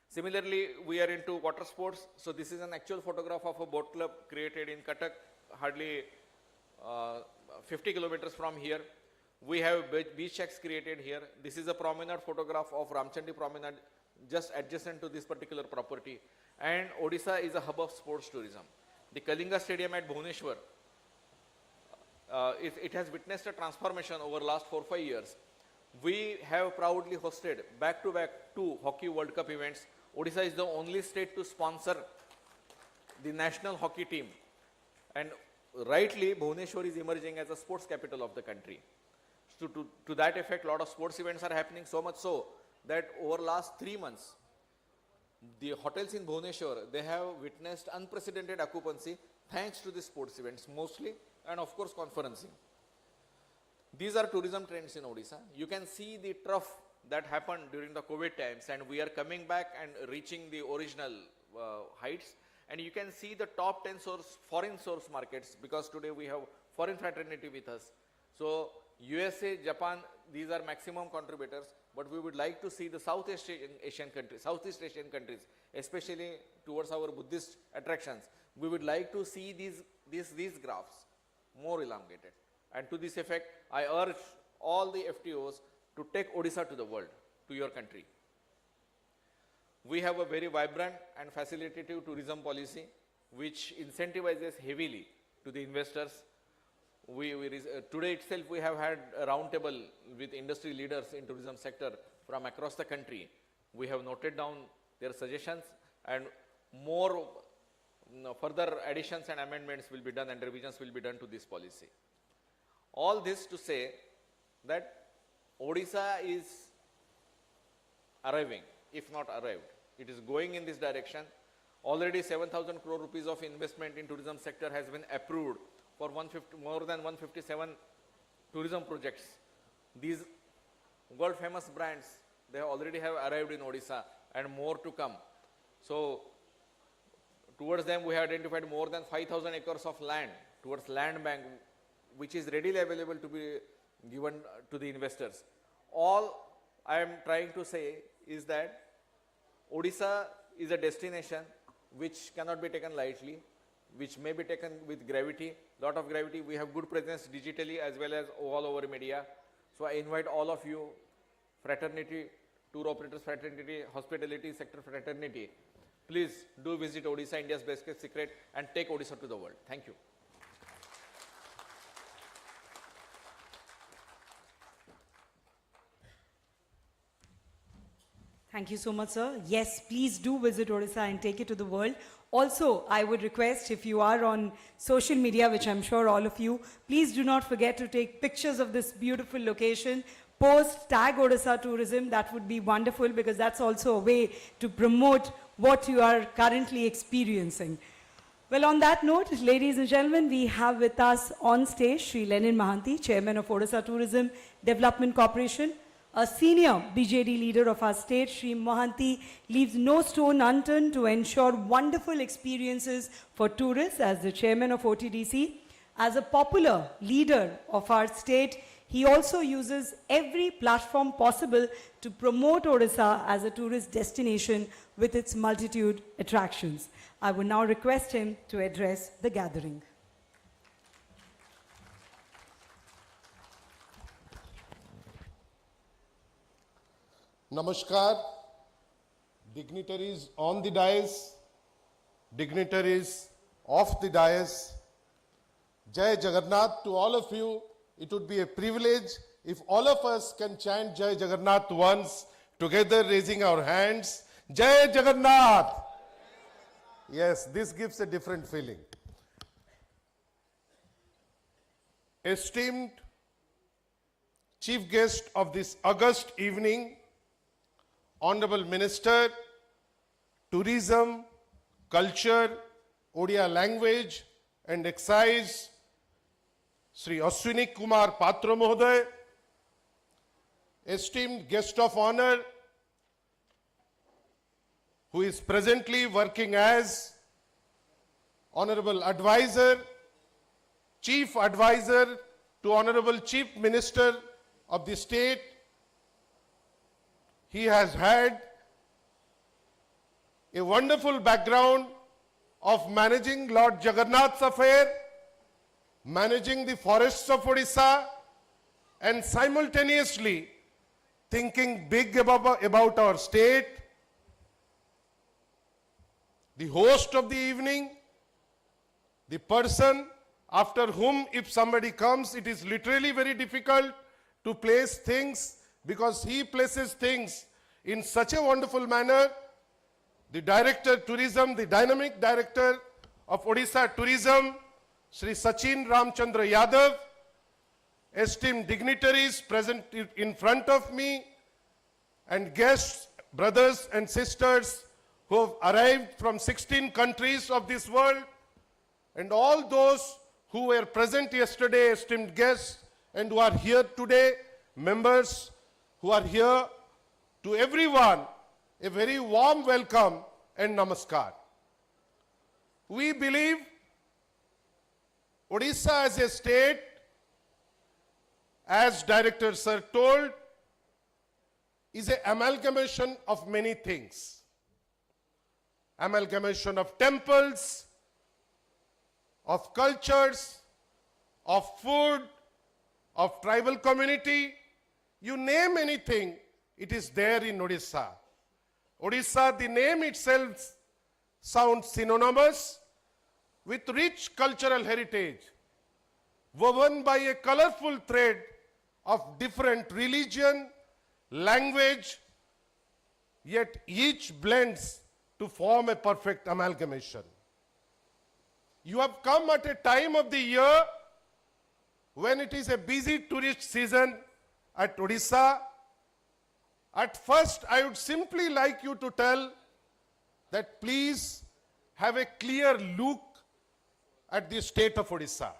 Similarly, we are into water sports. So this is an actual photograph of a boat club created in Cuttack, hardly 50 kilometers from here. We have beach shacks created here. This is a promenade photograph of Ramchandi Promenade, just adjacent to this particular property. And Odisha is a hub of sports tourism. The Kalinga Stadium at Bhubaneswar, it has witnessed a transformation over last 4-5 years. We have proudly hosted back-to-back 2 Hockey World Cup events. Odisha is the only state to sponsor the national hockey team. And rightly, Bhubaneswar is emerging as a sports capital of the country. So to that effect, a lot of sports events are happening, so much so that over last 3 months, the hotels in Bhubaneswar, they have witnessed unprecedented occupancy thanks to the sports events mostly, and of course conferencing. These are tourism trends in Odisha. You can see the trough that happened during the COVID times, and we are coming back and reaching the original heights. And you can see the top 10 foreign source markets, because today we have foreign fraternity with us. So USA, Japan, these are maximum contributors, but we would like to see the Southeast Asian countries, especially towards our Buddhist attractions. We would like to see these graphs more elongated. And to this effect, I urge all the FTOs to take Odisha to the world, to your country. We have a very vibrant and facilitative tourism policy which incentivizes heavily to the investors. Today itself we have had a roundtable with industry leaders in tourism sector from across the country. We have noted down their suggestions, and more further additions and amendments will be done and revisions will be done to this policy. All this to say that Odisha is arriving, if not arrived. It is going in this direction. Already 7,000 crore rupees of investment in tourism sector has been approved for more than 157 tourism projects. These world famous brands, they already have arrived in Odisha, and more to come. So towards them we have identified more than 5,000 acres of land towards land bank, which is readily available to be given to the investors. All I am trying to say is that Odisha is a destination which cannot be taken lightly, which may be taken with gravity, lot of gravity. We have good presence digitally as well as all over media. So I invite all of you, fraternity, tour operators fraternity, hospitality sector fraternity, please do visit Odisha, India's best kept secret, and take Odisha to the world. Thank you. Thank you so much, sir. Yes, please do visit Odisha and take it to the world. Also, I would request, if you are on social media, which I'm sure all of you, please do not forget to take pictures of this beautiful location. Post, tag Odisha Tourism. That would be wonderful, because that's also a way to promote what you are currently experiencing. Well, on that note, ladies and gentlemen, we have with us on stage Sri Lenin Mohanty, Chairman of Odisha Tourism Development Corporation. A senior BJD leader of our state, Sri Mohanty, leaves no stone unturned to ensure wonderful experiences for tourists as the chairman of OTDC. As a popular leader of our state, he also uses every platform possible to promote Odisha as a tourist destination with its multitude attractions. I would now request him to address the gathering. Namaskar, dignitaries on the dais, dignitaries off the dais. Jai Jagannath to all of you. It would be a privilege if all of us can chant Jai Jagannath once, together raising our hands. Jai Jagannath! Yes, this gives a different feeling. esteemed chief guest of this august evening, Honorable Minister, Tourism, Culture, Odia Language and Excise, Sri Ashwini Kumar Patra Mohoday, esteemed guest of honor, who is presently working as Honorable Advisor, Chief Advisor to Honorable Chief Minister of the state. He has had a wonderful background of managing Lord Jagannath's affair, managing the forests of Odisha, and simultaneously thinking big about our state. The host of the evening, the person after whom if somebody comes, it is literally very difficult to place things because he places things in such a wonderful manner. The Director Tourism, the dynamic Director of Odisha Tourism, Sri Sachin Ramchandra Yadav, esteemed dignitaries present in front of me, and guests, brothers and sisters who have arrived from 16 countries of this world, and all those who were present yesterday, esteemed guests, and who are here today, members who are here, to everyone, a very warm welcome and namaskar. We believe Odisha as a state, as Director Sir told, is an amalgamation of many things. Amalgamation of temples, of cultures, of food, of tribal community. You name anything, it is there in Odisha. Odisha, the name itself sounds synonymous with rich cultural heritage, woven by a colorful thread of different religion, language, yet each blends to form a perfect amalgamation. You have come at a time of the year when it is a busy tourist season at Odisha. At first, I would simply like you to tell that please have a clear look at the state of Odisha.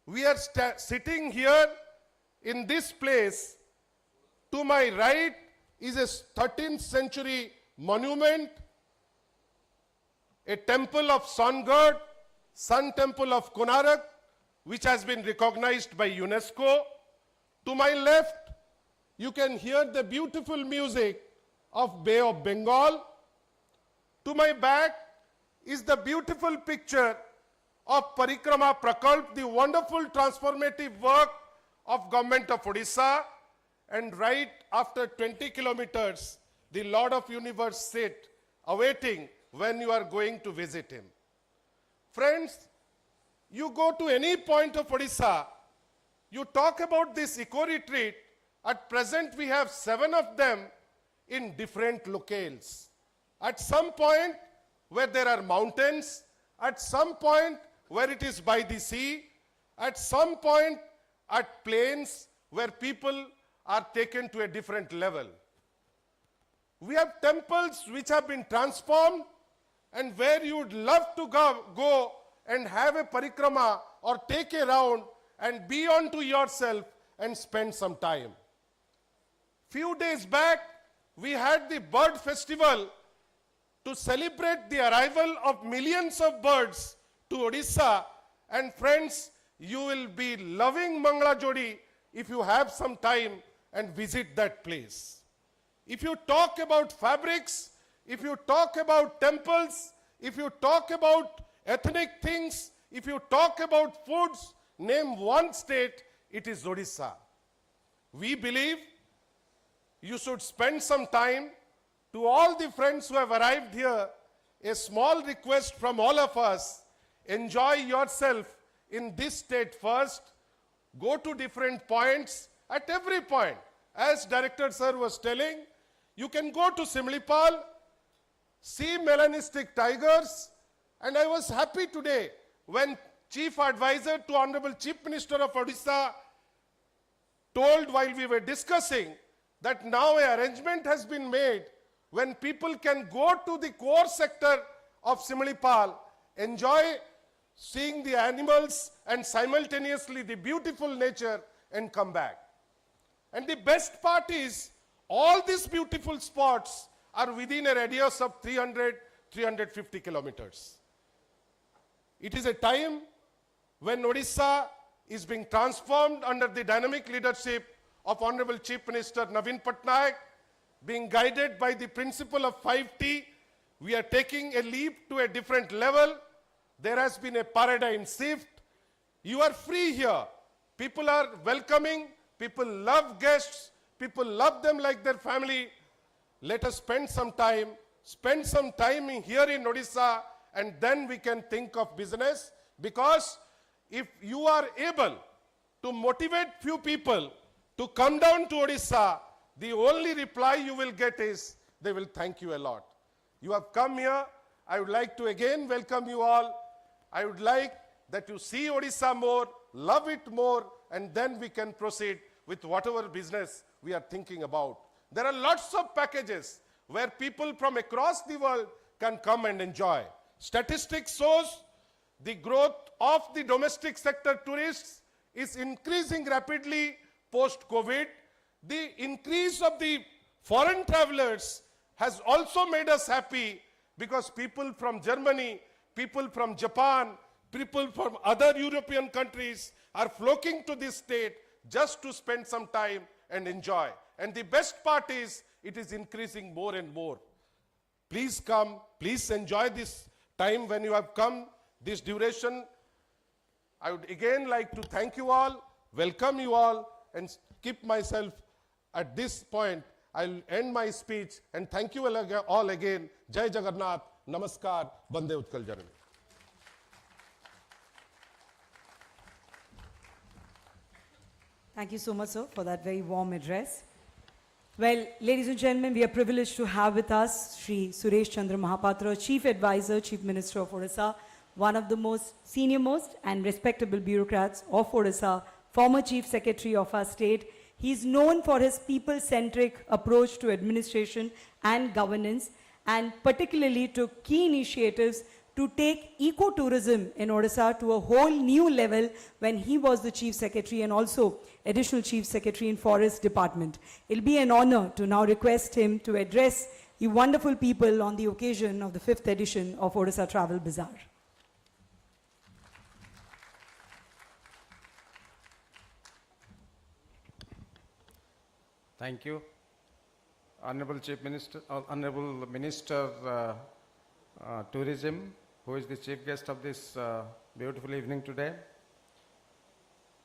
We are sitting here in this place. To my right is a 13th century monument, a temple of sun god, Sun Temple of Konark, which has been recognized by UNESCO. To my left, you can hear the beautiful music of Bay of Bengal. To my back is the beautiful picture of Parikrama Prakalp, the wonderful transformative work of Government of Odisha. And right after 20 kilometers, the Lord of Universe sit awaiting when you are going to visit him. Friends, you go to any point of Odisha, you talk about this eco-retreat. At present, we have 7 of them in different locales. At some point where there are mountains, at some point where it is by the sea, at some point at plains where people are taken to a different level. We have temples which have been transformed, and where you would love to go and have a parikrama or take a round and be onto yourself and spend some time. Few days back, we had the bird festival to celebrate the arrival of millions of birds to Odisha. And friends, you will be loving Mangala Jodi if you have some time and visit that place. If you talk about fabrics, if you talk about temples, if you talk about ethnic things, if you talk about foods, name one state, it is Odisha. We believe you should spend some time. To all the friends who have arrived here, a small request from all of us: enjoy yourself in this state first, go to different points. At every point, as Director Sir was telling, you can go to Simlipal, see melanistic tigers, and I was happy today when Chief Advisor to Honorable Chief Minister of Odisha told while we were discussing that now an arrangement has been made when people can go to the core sector of Similipal, enjoy seeing the animals and simultaneously the beautiful nature and come back. And the best part is all these beautiful spots are within a radius of 350 kilometers. It is a time when Odisha is being transformed under the dynamic leadership of Honorable Chief Minister Naveen Patnaik, being guided by the principle of 5T. We are taking a leap to a different level. There has been a paradigm shift. You are free here. People are welcoming. People love guests. People love them like their family. Let us spend some time here in Odisha, and then we can think of business. Because if you are able to motivate few people to come down to Odisha, the only reply you will get is they will thank you a lot. You have come here. I would like to again welcome you all. I would like that you see Odisha more, love it more, and then we can proceed with whatever business we are thinking about. There are lots of packages where people from across the world can come and enjoy. Statistics shows the growth of the domestic sector tourists is increasing rapidly post-COVID. The increase of the foreign travelers has also made us happy because people from Germany, people from Japan, people from other European countries are flocking to this state just to spend some time and enjoy. And the best part is it is increasing more and more. Please come, please enjoy this time when you have come, this duration. I would again like to thank you all, welcome you all, and keep myself at this point. I'll end my speech and thank you all again. Jai Jagannath, Namaskar, Bande Utkal Janani. Thank you so much, sir, for that very warm address. Well, ladies and gentlemen, we are privileged to have with us Sri Suresh Chandra Mahapatra, Chief Advisor, Chief Minister of Odisha, one of the most senior-most and respectable bureaucrats of Odisha, former Chief Secretary of our state. He is known for his people-centric approach to administration and governance, and particularly took key initiatives to take ecotourism in Odisha to a whole new level when he was the Chief Secretary and also Additional Chief Secretary in Forest Department. It'll be an honor to now request him to address you wonderful people on the occasion of the 5th edition of Odisha Travel Bazaar. Thank you. Honorable Chief Minister, Honorable Minister Tourism, who is the chief guest of this beautiful evening today.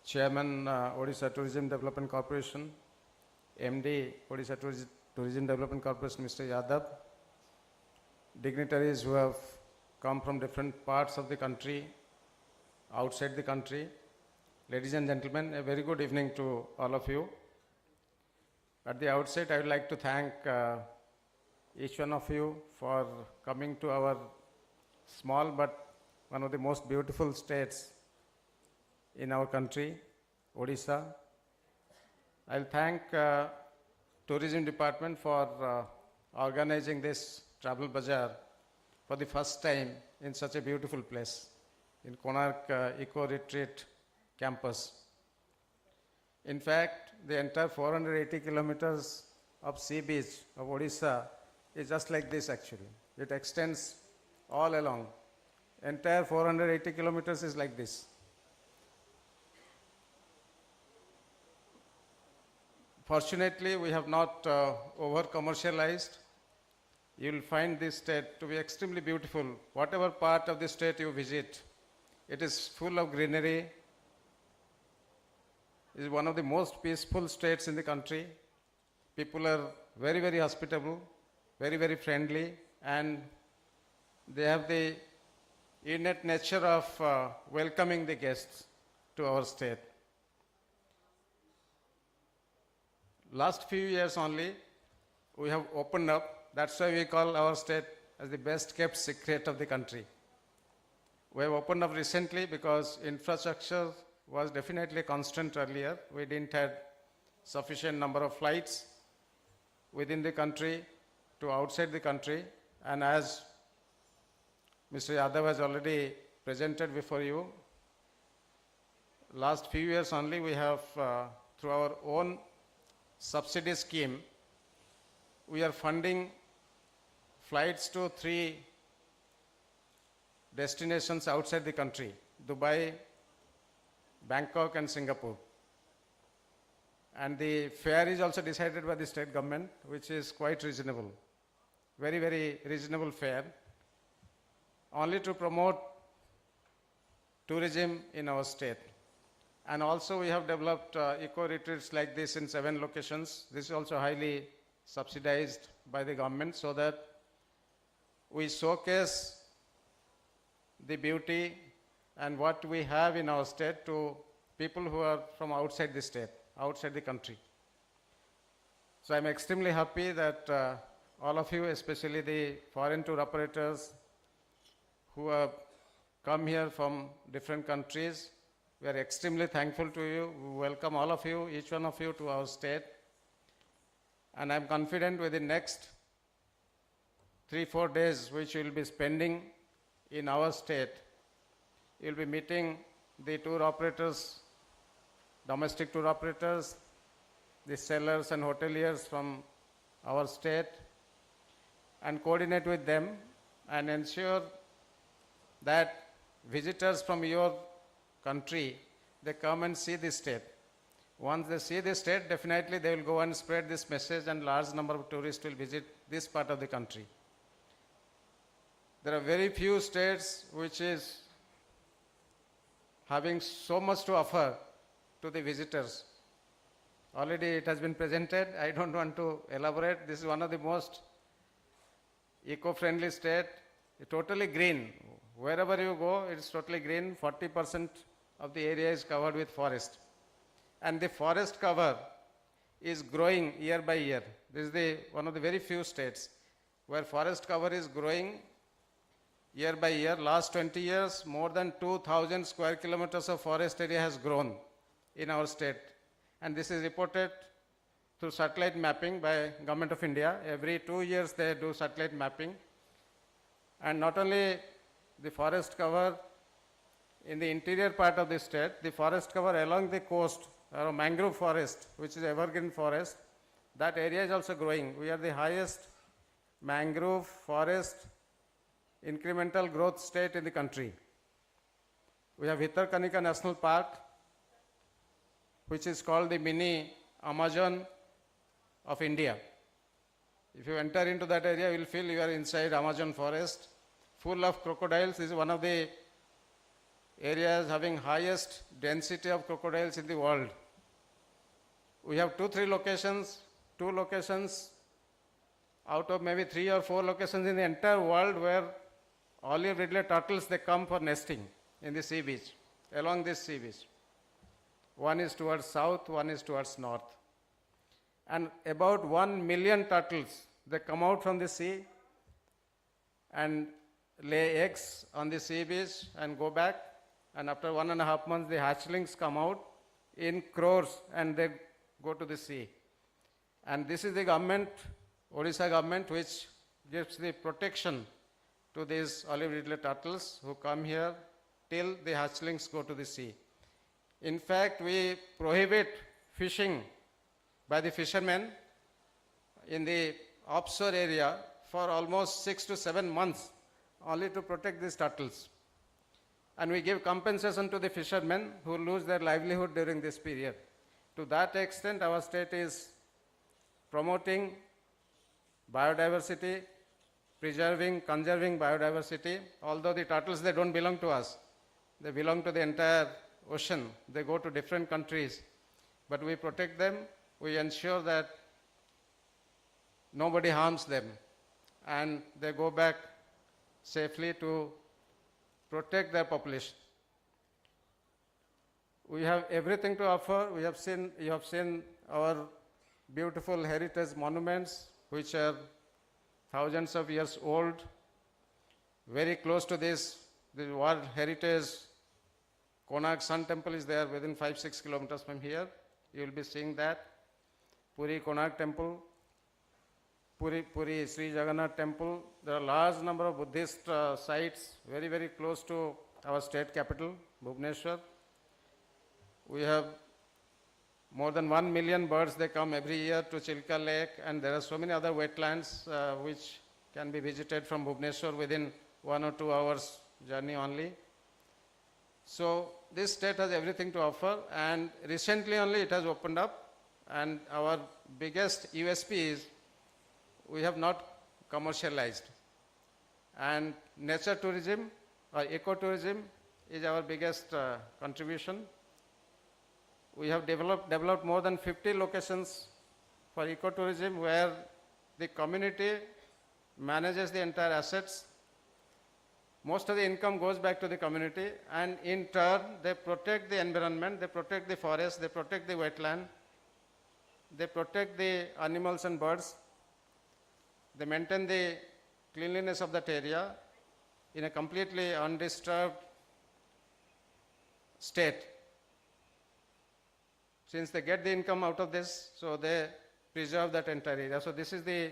Chairman Odisha Tourism Development Corporation, MD Odisha Tourism Development Corporation, Mr. Yadav, dignitaries who have come from different parts of the country, outside the country. Ladies and gentlemen, a very good evening to all of you. At the outset, I would like to thank each one of you for coming to our small but one of the most beautiful states in our country, Odisha. I'll thank Tourism Department for organizing this travel bazaar for the first time in such a beautiful place, in Konark Eco Retreat campus. In fact, the entire 480 kilometers of sea beach of Odisha is just like this actually. It extends all along. Entire 480 kilometers is like this. Fortunately, we have not over-commercialized. You will find this state to be extremely beautiful. Whatever part of the state you visit, it is full of greenery. It is one of the most peaceful states in the country. People are very, very hospitable, very, very friendly, and they have the innate nature of welcoming the guests to our state. Last few years only, we have opened up. That's why we call our state as the best kept secret of the country. We have opened up recently because infrastructure was definitely constant earlier. We didn't have sufficient number of flights within the country to outside the country. And as Mr. Yadav has already presented before you, last few years only we have, through our own subsidy scheme, we are funding flights to 3 destinations outside the country: Dubai, Bangkok and Singapore. And the fare is also decided by the state government, which is quite reasonable. Very, very reasonable fare, only to promote tourism in our state. And also we have developed eco-retreats like this in 7 locations. This is also highly subsidized by the government so that we showcase the beauty and what we have in our state to people who are from outside the state, outside the country. So I'm extremely happy that all of you, especially the foreign tour operators who have come here from different countries, we are extremely thankful to you. We welcome all of you, each one of you, to our state. And I'm confident within next 3-4 days, which we will be spending in our state, you'll be meeting the tour operators, domestic tour operators, the sellers and hoteliers from our state, and coordinate with them and ensure that visitors from your country, they come and see the state. Once they see the state, definitely they will go and spread this message and large number of tourists will visit this part of the country. There are very few states which is having so much to offer to the visitors. Already it has been presented. I don't want to elaborate. This is one of the most eco-friendly state, totally green. Wherever you go, it's totally green. 40% of the area is covered with forest. And the forest cover is growing year by year. This is one of the very few states where forest cover is growing year by year. Last 20 years, more than 2,000 square kilometers of forest area has grown in our state. And this is reported through satellite mapping by Government of India. Every 2 years they do satellite mapping. And not only the forest cover in the interior part of the state, the forest cover along the coast, or mangrove forest, which is evergreen forest, that area is also growing. We are the highest mangrove forest incremental growth state in the country. We have Bhitarkanika National Park, which is called the mini Amazon of India. If you enter into that area, you will feel you are inside Amazon forest, full of crocodiles. This is one of the areas having highest density of crocodiles in the world. We have 2 locations out of maybe 3 or 4 locations in the entire world where olive ridley turtles, they come for nesting in the sea beach, along this sea beach. One is towards south, one is towards north. And about 1 million turtles, they come out from the sea and lay eggs on the sea beach and go back. And after 1.5 months, the hatchlings come out in crores and they go to the sea. And this is the government, Odisha government, which gives the protection to these olive ridley turtles who come here till the hatchlings go to the sea. In fact, we prohibit fishing by the fishermen in the offshore area for almost 6 to 7 months only to protect these turtles. And we give compensation to the fishermen who lose their livelihood during this period. To that extent, our state is promoting biodiversity, conserving biodiversity. Although the turtles, they don't belong to us. They belong to the entire ocean. They go to different countries. But we protect them. We ensure that nobody harms them. And they go back safely to protect their population. We have everything to offer. You have seen our beautiful heritage monuments, which are thousands of years old. Very close to this, the World Heritage Konark Sun Temple is there within 5-6 kilometers from here. You will be seeing that. Puri Konark Temple, Puri Sri Jagannath Temple. There are large number of Buddhist sites very, very close to our state capital, Bhubaneswar. We have more than 1 million birds, they come every year to Chilka Lake, and there are so many other wetlands which can be visited from Bhubaneswar within 1 or 2 hours journey only. So this state has everything to offer, and recently only it has opened up, and our biggest USP is we have not commercialized. And nature tourism or ecotourism is our biggest contribution. We have developed more than 50 locations for ecotourism where the community manages the entire assets. Most of the income goes back to the community, and in turn they protect the environment, they protect the forest, they protect the wetland, they protect the animals and birds, they maintain the cleanliness of that area in a completely undisturbed state. Since they get the income out of this, so they preserve that entire area. So this is the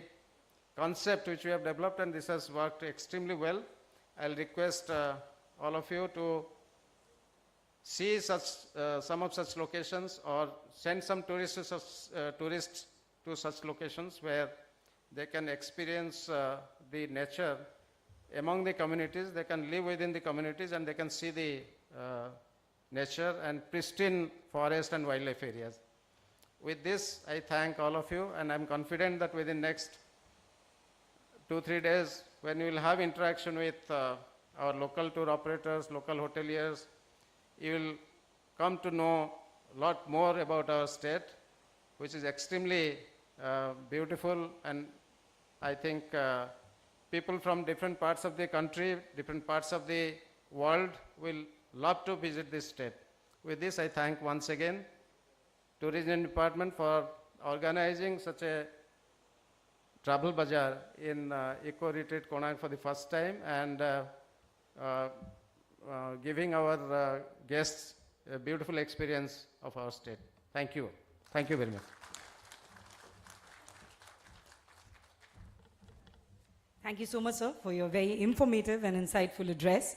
concept which we have developed, and this has worked extremely well. I'll request all of you to see some of such locations, or send some tourists to such locations where they can experience the nature among the communities. They can live within the communities, and they can see the nature and pristine forest and wildlife areas. With this, I thank all of you, and I'm confident that within next 2-3 days, when you will have interaction with our local tour operators, local hoteliers, you will come to know a lot more about our state, which is extremely beautiful, and I think people from different parts of the country, different parts of the world will love to visit this state. With this, I thank once again Tourism Department for organizing such a travel bazaar in Eco Retreat Konark for the first time, and giving our guests a beautiful experience of our state. Thank you. Thank you very much. Thank you so much, sir, for your very informative and insightful address.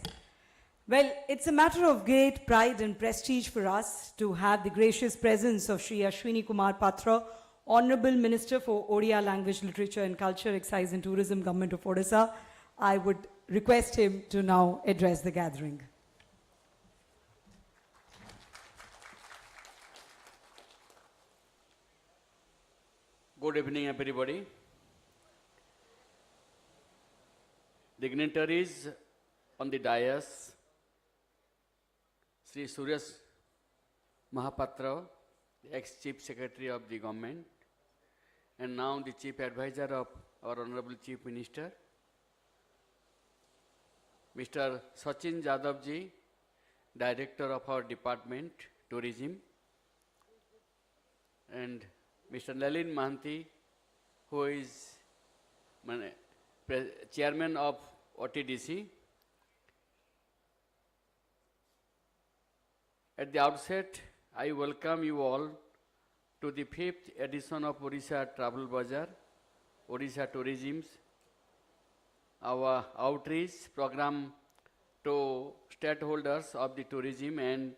Well, it's a matter of great pride and prestige for us to have the gracious presence of Shri Ashwini Kumar Patra, Honorable Minister for Odia Language, Literature and Culture, Excise and Tourism, Government of Odisha. I would request him to now address the gathering. Good evening, everybody. Dignitaries on the dais, Sri Suresh Mahapatra, the ex-Chief Secretary of the Government, and now the Chief Advisor of our Honorable Chief Minister, Mr. Sachin Jadhav ji, Director of our Department, Tourism, and Mr. Lalin Mohanty, who is Chairman of OTDC. At the outset, I welcome you all to the 5th edition of Odisha Travel Bazaar, Odisha Tourism's, our outreach program to stakeholders of the tourism and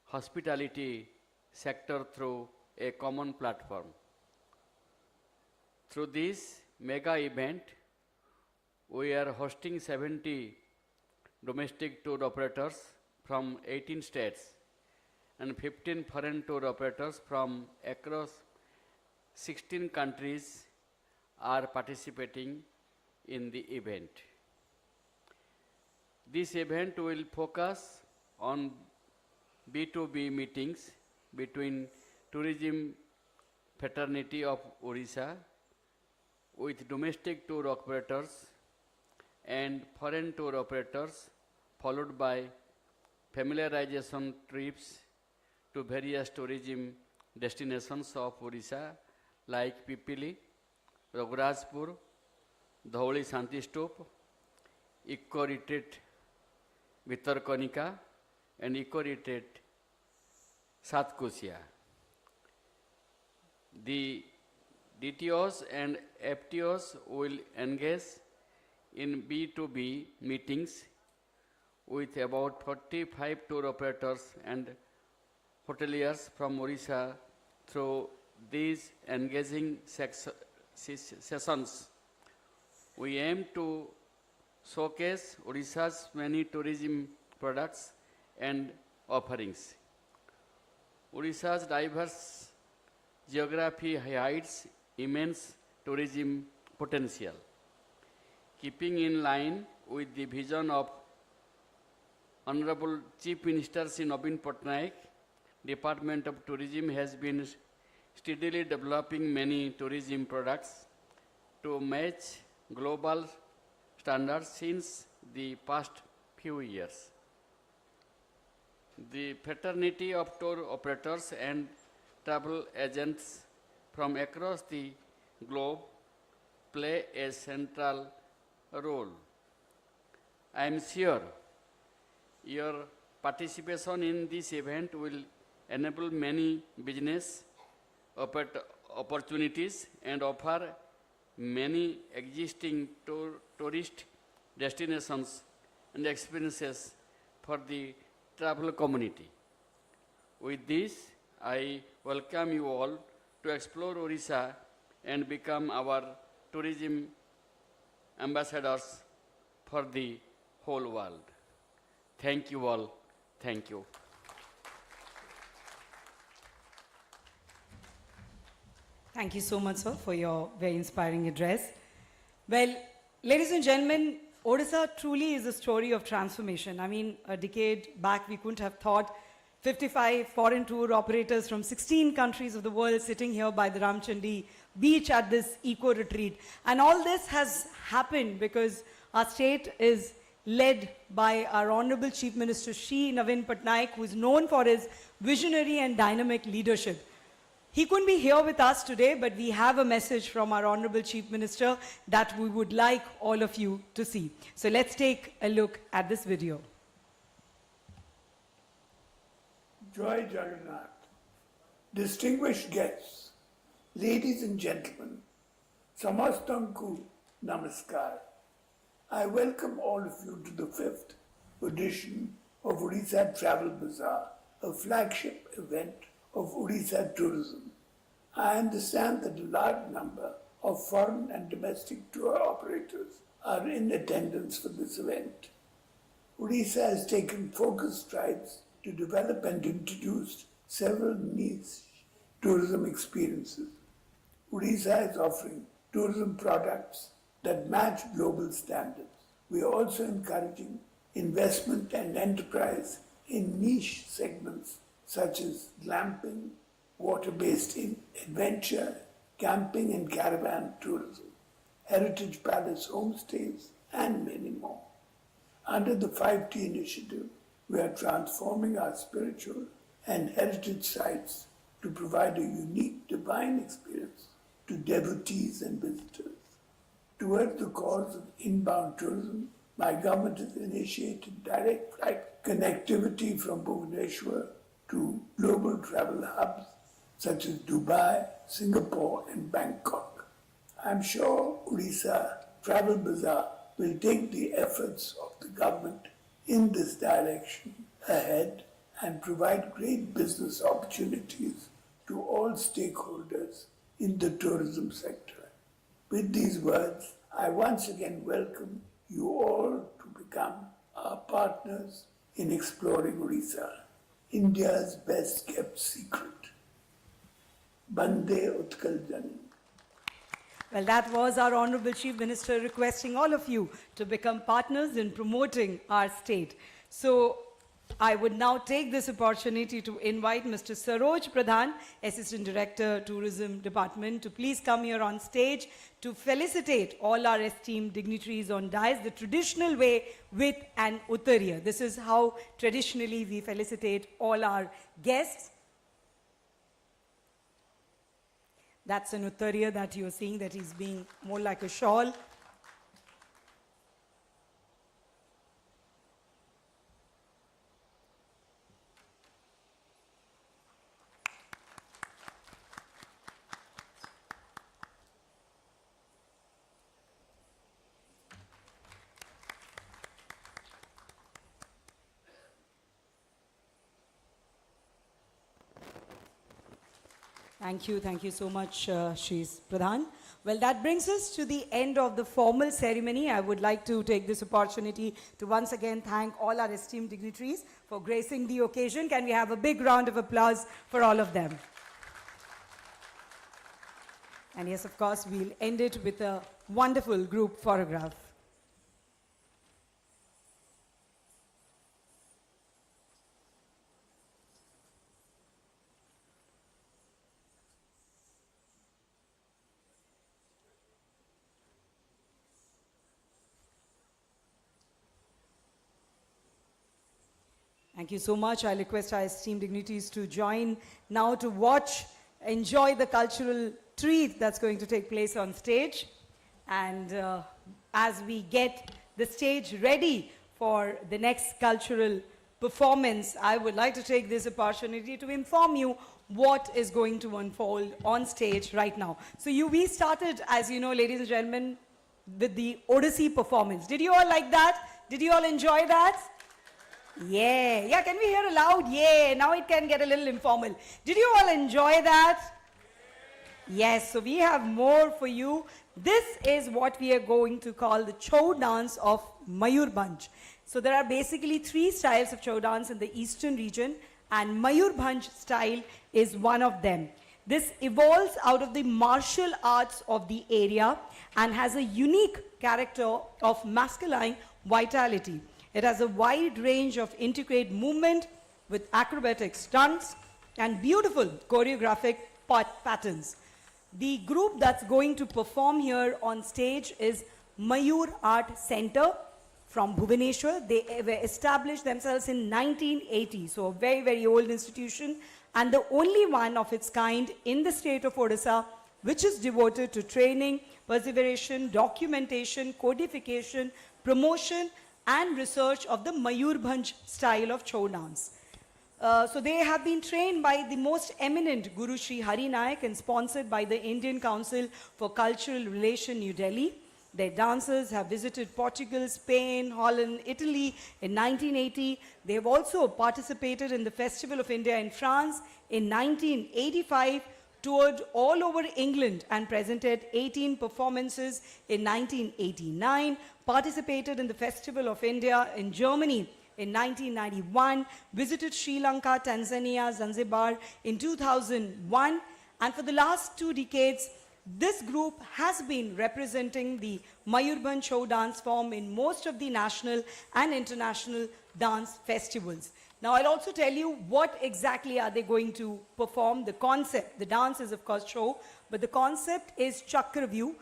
hospitality sector through a common platform. Through this mega event, we are hosting 70 domestic tour operators from 18 states and 15 foreign tour operators from across 16 countries are participating in the event. This event will focus on B2B meetings between tourism fraternity of Odisha with domestic tour operators and foreign tour operators, followed by familiarization trips to various tourism destinations of Odisha like Pipili, Ragurajpur, Dhauli Shanti Stup, Eco Retreat Vitarkanika, and eco-retreat Satkosia. The DTOs and FTOs will engage in B2B meetings with about 45 tour operators and hoteliers from Odisha through these engaging sessions. We aim to showcase Odisha's many tourism products and offerings. Odisha's diverse geography hides immense tourism potential. Keeping in line with the vision of Honorable Chief Minister Sri Naveen Patnaik, Department of Tourism has been steadily developing many tourism products to match global standards since the past few years. The fraternity of tour operators and travel agents from across the globe play a central role. I am sure your participation in this event will enable many business opportunities and offer many existing tourist destinations and experiences for the travel community. With this, I welcome you all to explore Odisha and become our tourism ambassadors for the whole world. Thank you all. Thank you. Thank you so much, sir, for your very inspiring address. Well, ladies and gentlemen, Odisha truly is a story of transformation. I mean, a decade back, we couldn't have thought 55 foreign tour operators from 16 countries of the world sitting here by the Ramchandi beach at this eco-retreat. And all this has happened because our state is led by our Honorable Chief Minister Shri Naveen Patnaik, who is known for his visionary and dynamic leadership. He couldn't be here with us today, but we have a message from our Honorable Chief Minister that we would like all of you to see. So let's take a look at this video. Joy Jagannath, distinguished guests, ladies and gentlemen, Samastanku Namaskar. I welcome all of you to the 5th edition of Odisha Travel Bazaar, a flagship event of Odisha tourism. I understand that a large number of foreign and domestic tour operators are in attendance for this event. Odisha has taken focused strides to develop and introduce several niche tourism experiences. Odisha is offering tourism products that match global standards. We are also encouraging investment and enterprise in niche segments such as glamping, water-based adventure, camping and caravan tourism, heritage palace homestays, and many more. Under the 5T initiative, we are transforming our spiritual and heritage sites to provide a unique divine experience to devotees and visitors. Towards the cause of inbound tourism, my government has initiated direct flight connectivity from Bhubaneswar to global travel hubs such as Dubai, Singapore, and Bangkok. I'm sure Odisha Travel Bazaar will take the efforts of the government in this direction ahead and provide great business opportunities to all stakeholders in the tourism sector. With these words, I once again welcome you all to become our partners in exploring Odisha, India's best kept secret. Bande Utkal Jani. Well, that was our Honorable Chief Minister requesting all of you to become partners in promoting our state. So I would now take this opportunity to invite Mr. Saroj Pradhan, Assistant Director, Tourism Department, to please come here on stage to felicitate all our esteemed dignitaries on dais the traditional way with an uttariya. This is how traditionally we felicitate all our guests. That's an uttariya that you're seeing that is being more like a shawl. Thank you so much, Shrees Pradhan. Well, that brings us to the end of the formal ceremony. I would like to take this opportunity to once again thank all our esteemed dignitaries for gracing the occasion. Can we have a big round of applause for all of them? And yes, of course, we'll end it with a wonderful group photograph. Thank you so much. I request our esteemed dignitaries to join now to watch, enjoy the cultural treat that's going to take place on stage. And as we get the stage ready for the next cultural performance, I would like to take this opportunity to inform you what is going to unfold on stage right now. So we started, as you know, ladies and gentlemen, with the Odyssey performance. Did you all like that? Did you all enjoy that? Yeah, yeah, can we hear a loud yeah? Now it can get a little informal. Did you all enjoy that? Yes, so we have more for you. This is what we are going to call the Chow dance of Mayurbhanj. So there are basically 3 styles of Chow dance in the eastern region, and Mayurbhanj style is one of them. This evolves out of the martial arts of the area and has a unique character of masculine vitality. It has a wide range of intricate movement with acrobatic stunts and beautiful choreographic patterns. The group that's going to perform here on stage is Mayur Art Center from Bhubaneswar. They established themselves in 1980, so a very, very old institution, and the only one of its kind in the state of Odisha, which is devoted to training, perseveration, documentation, codification, promotion, and research of the Mayurbhanj style of Chow dance. So they have been trained by the most eminent Guru Sri Hari Nayak and sponsored by the Indian Council for Cultural Relation, New Delhi. Their dancers have visited Portugal, Spain, Holland, Italy in 1980. They have also participated in the Festival of India in France in 1985, toured all over England and presented 18 performances in 1989, participated in the Festival of India in Germany in 1991, visited Sri Lanka, Tanzania, Zanzibar in 2001, and for the last 2 decades, this group has been representing the Mayurbhanj Chow dance form in most of the national and international dance festivals. Now, I'll also tell you what exactly are they going to perform. The concept, the dance is of course Chow, but the concept is Chakravyu.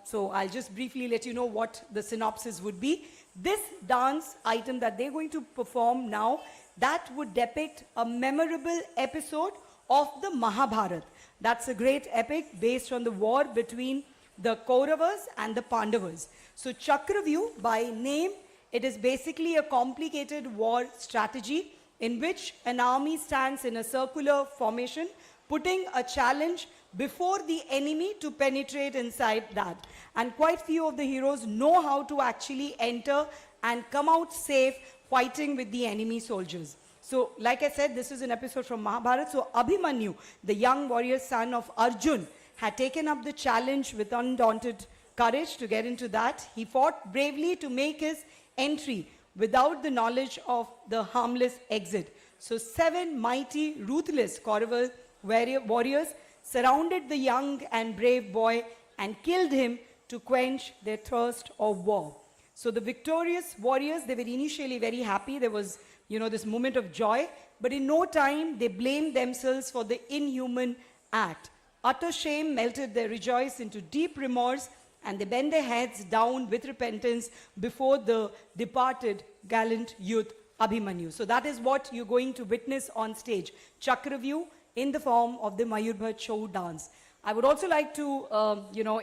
So I'll just briefly let you know what the synopsis would be. This dance item that they're going to perform now, that would depict a memorable episode of the Mahabharata. That's a great epic based on the war between the Kauravas and the Pandavas. So Chakravyu, by name, it is basically a complicated war strategy in which an army stands in a circular formation, putting a challenge before the enemy to penetrate inside that. And quite few of the heroes know how to actually enter and come out safe fighting with the enemy soldiers. So, like I said, this is an episode from Mahabharata. So, Abhimanyu, the young warrior son of Arjun, had taken up the challenge with undaunted courage to get into that. He fought bravely to make his entry without the knowledge of the harmless exit. So, 7 mighty, ruthless Kaurava warriors surrounded the young and brave boy and killed him to quench their thirst of war. So the victorious warriors, they were initially very happy. There was, this moment of joy. But in no time, they blamed themselves for the inhuman act. Utter shame melted their rejoice into deep remorse, and they bent their heads down with repentance before the departed gallant youth Abhimanyu. So that is what you're going to witness on stage. Chakravyu in the form of the Mayurbhanj Chow dance. I would also like to,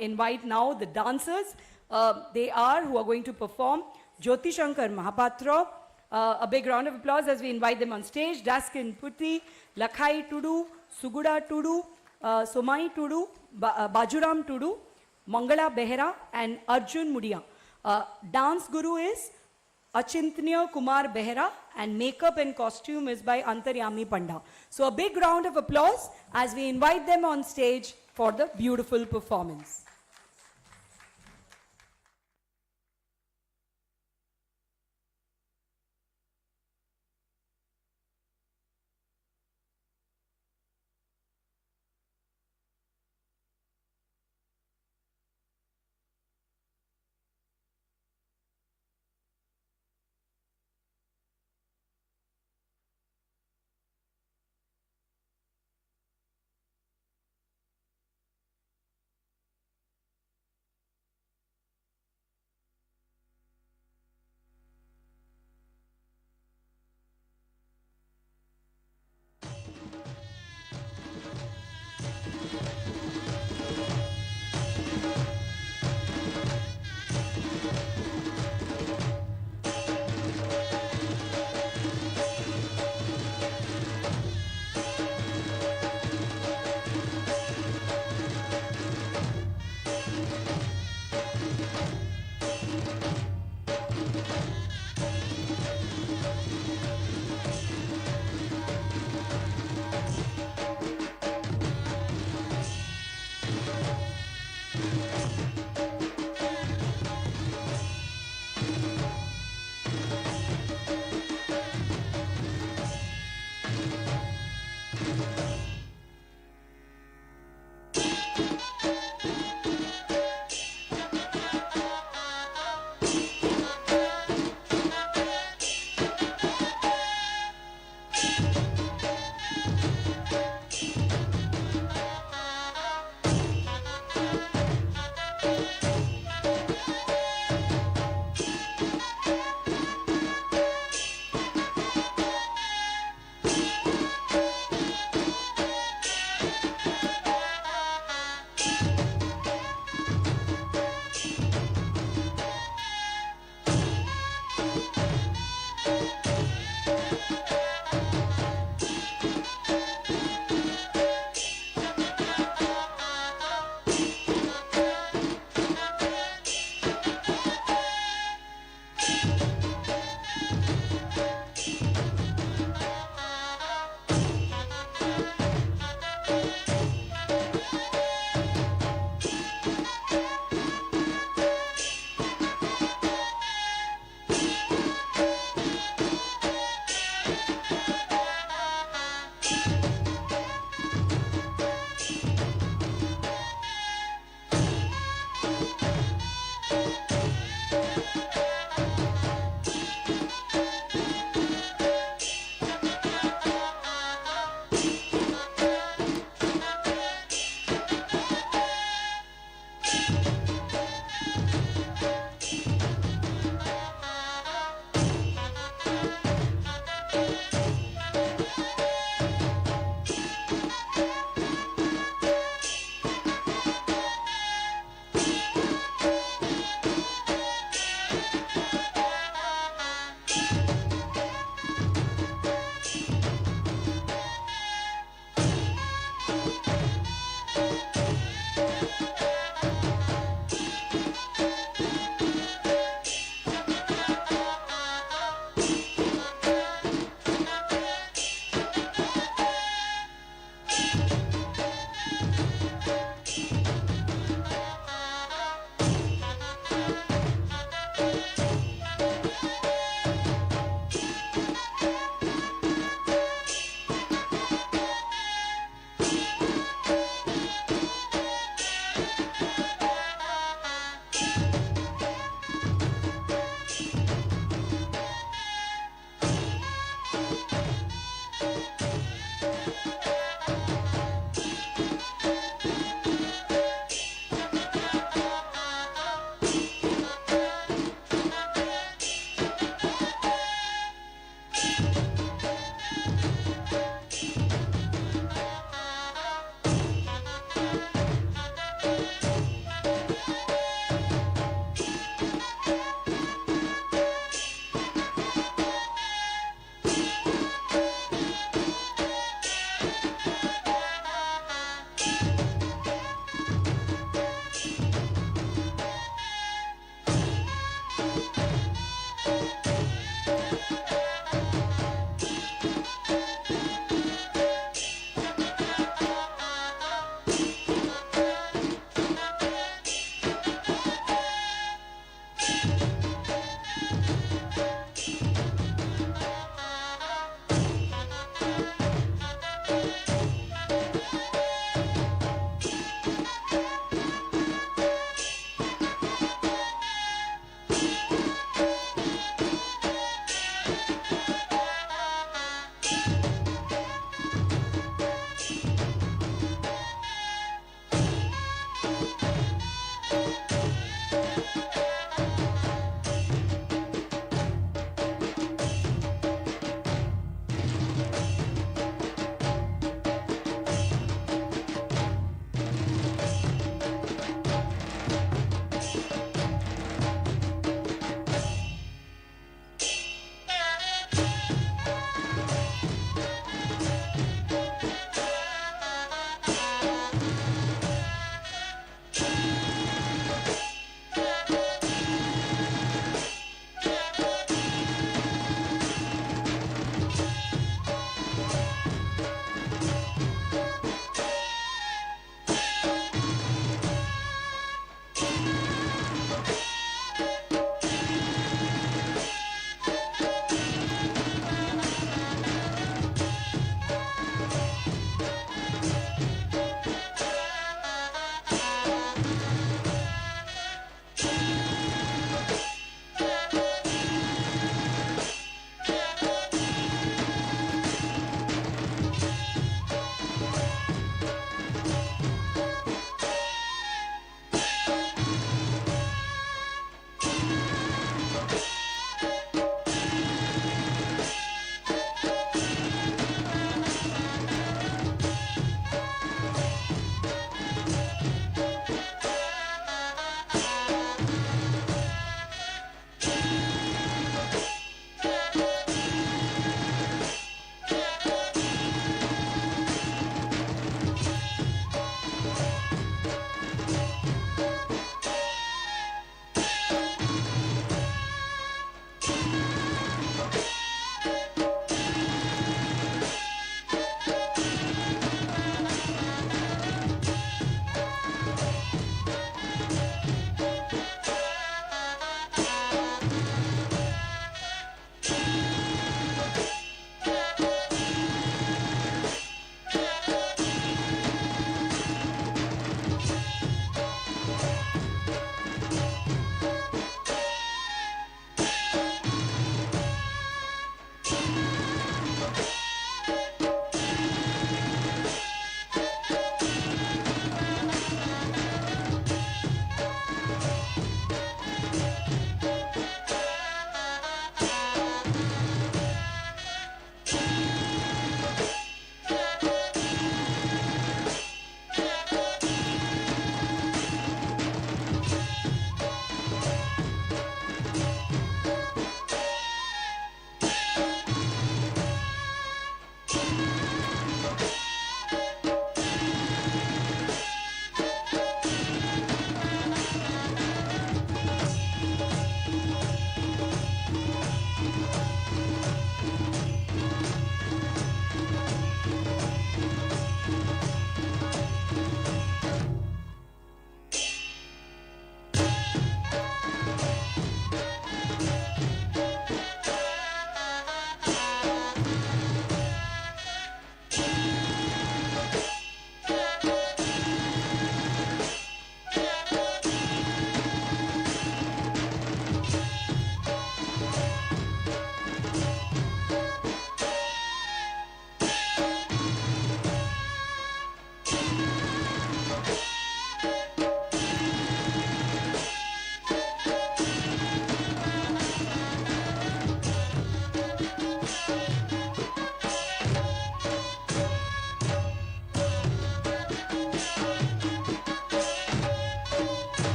invite now the dancers. They are who are going to perform. Jyoti Shankar Mahapatra. A big round of applause as we invite them on stage. Daskin Putti, Lakhai Tudu, Suguda Tudu, Somai Tudu, Bajuram Tudu, Mangala Behera, and Arjun Mudia. Dance guru is Achintnya Kumar Behra, and makeup and costume is by Antaryami Panda. So a big round of applause as we invite them on stage for the beautiful performance.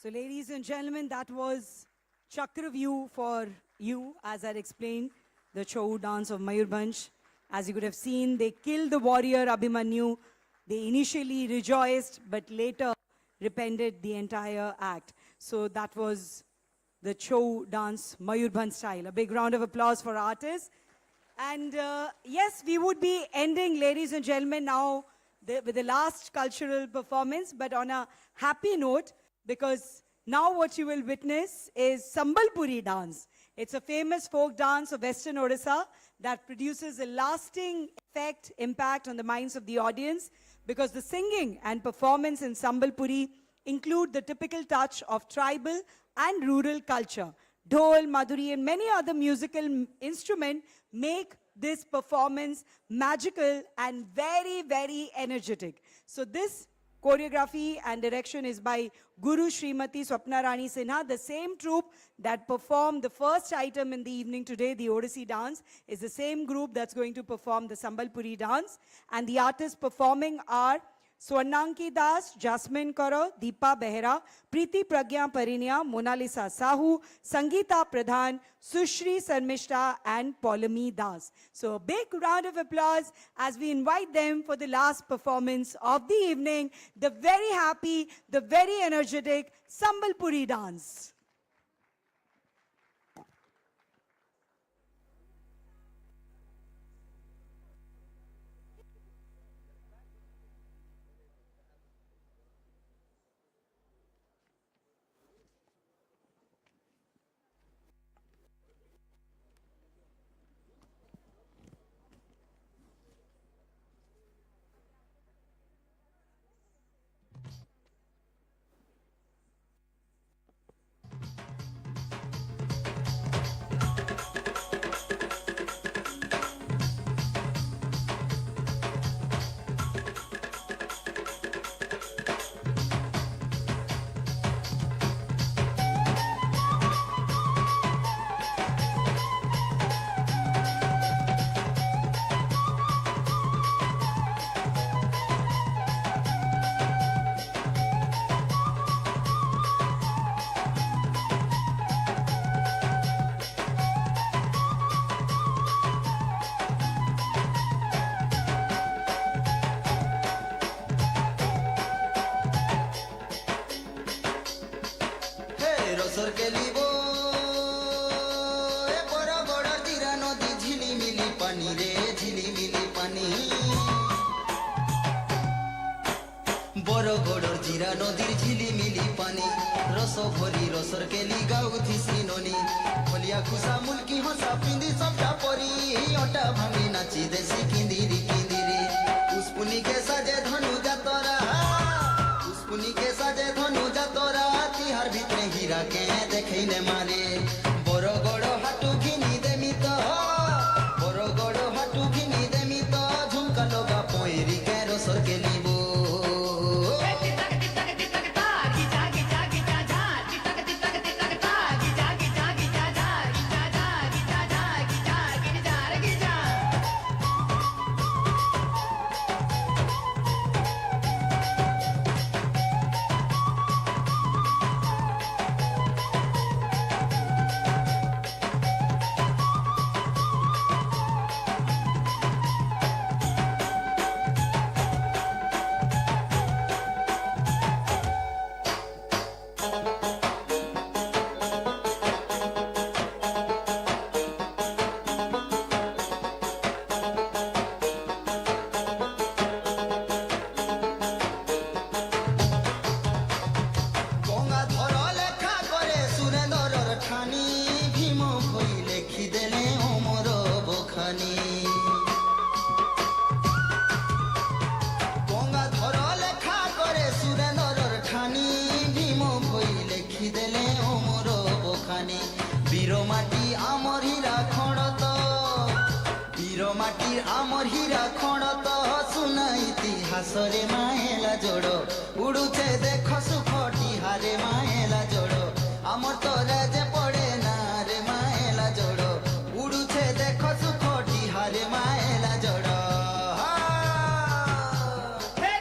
So, ladies and gentlemen, that was Chakraview for you, as I explained, the Chou dance of Mayurbhanj. As you could have seen, they killed the warrior Abhimanyu. They initially rejoiced, but later repented the entire act. So that was the Chou dance Mayurbhanj style. A big round of applause for artists. And yes, we would be ending, ladies and gentlemen, now with the last cultural performance, but on a happy note, because now what you will witness is Sambalpuri dance. It's a famous folk dance of Western Odisha that produces a lasting effect, impact on the minds of the audience, because the singing and performance in Sambalpuri include the typical touch of tribal and rural culture. Dhol, madhuri, and many other musical instruments make this performance magical and very, very energetic. So this choreography and direction is by Guru Srimati Swapna Rani Sinha. The same troupe that performed the first item in the evening today, the Odissi dance, is the same group that's going to perform the Sambalpuri dance. And the artists performing are Swarnanki Das, Jasmine Karo, Deepa Behera, Preeti Pragya Parinya, Monalisa Sahu, Sangeeta Pradhan, Sushri Sarmishta, and Paulami Das. So a big round of applause as we invite them for the last performance of the evening, the very happy, the very energetic Sambalpuri dance. রসর কেলিব এ বড় বড় জিরা নদী ঝিলিমিলি পানি রে ঝিলিমিলি পানি বড় বড় জিরা নদীর ঝিলিমিলি পানি রস ভরি রসর কেলি গাউথি সিননি ভলিয়া খুসা মুলকি হসা পিঁধি সবটা পরি অটা ভাঙি নাচি দেশি কিন্দিরি কিন্দিরি পুষ্পুনি কে সাজে ধনু যাতরা পুষ্পুনি কে সাজে ধনু যাতরা তিহার ভিতরে হীরা কে দেখেইনে মারে বড় গড় হাটু ঘিনি দেমি তো বড় গড় হাটু ঘিনি দেমি তো ঝুমকা লগা পয়রি কে রসর কেলিব হাসরে মায়েলা জোড় উড়ুছে দেখো সুখটি হারে মায়েলা জোড় আমার তোরে যে পড়ে না রে মায়েলা জোড় উড়ুছে দেখো সুখটি হারে মায়েলা জোড় Hey,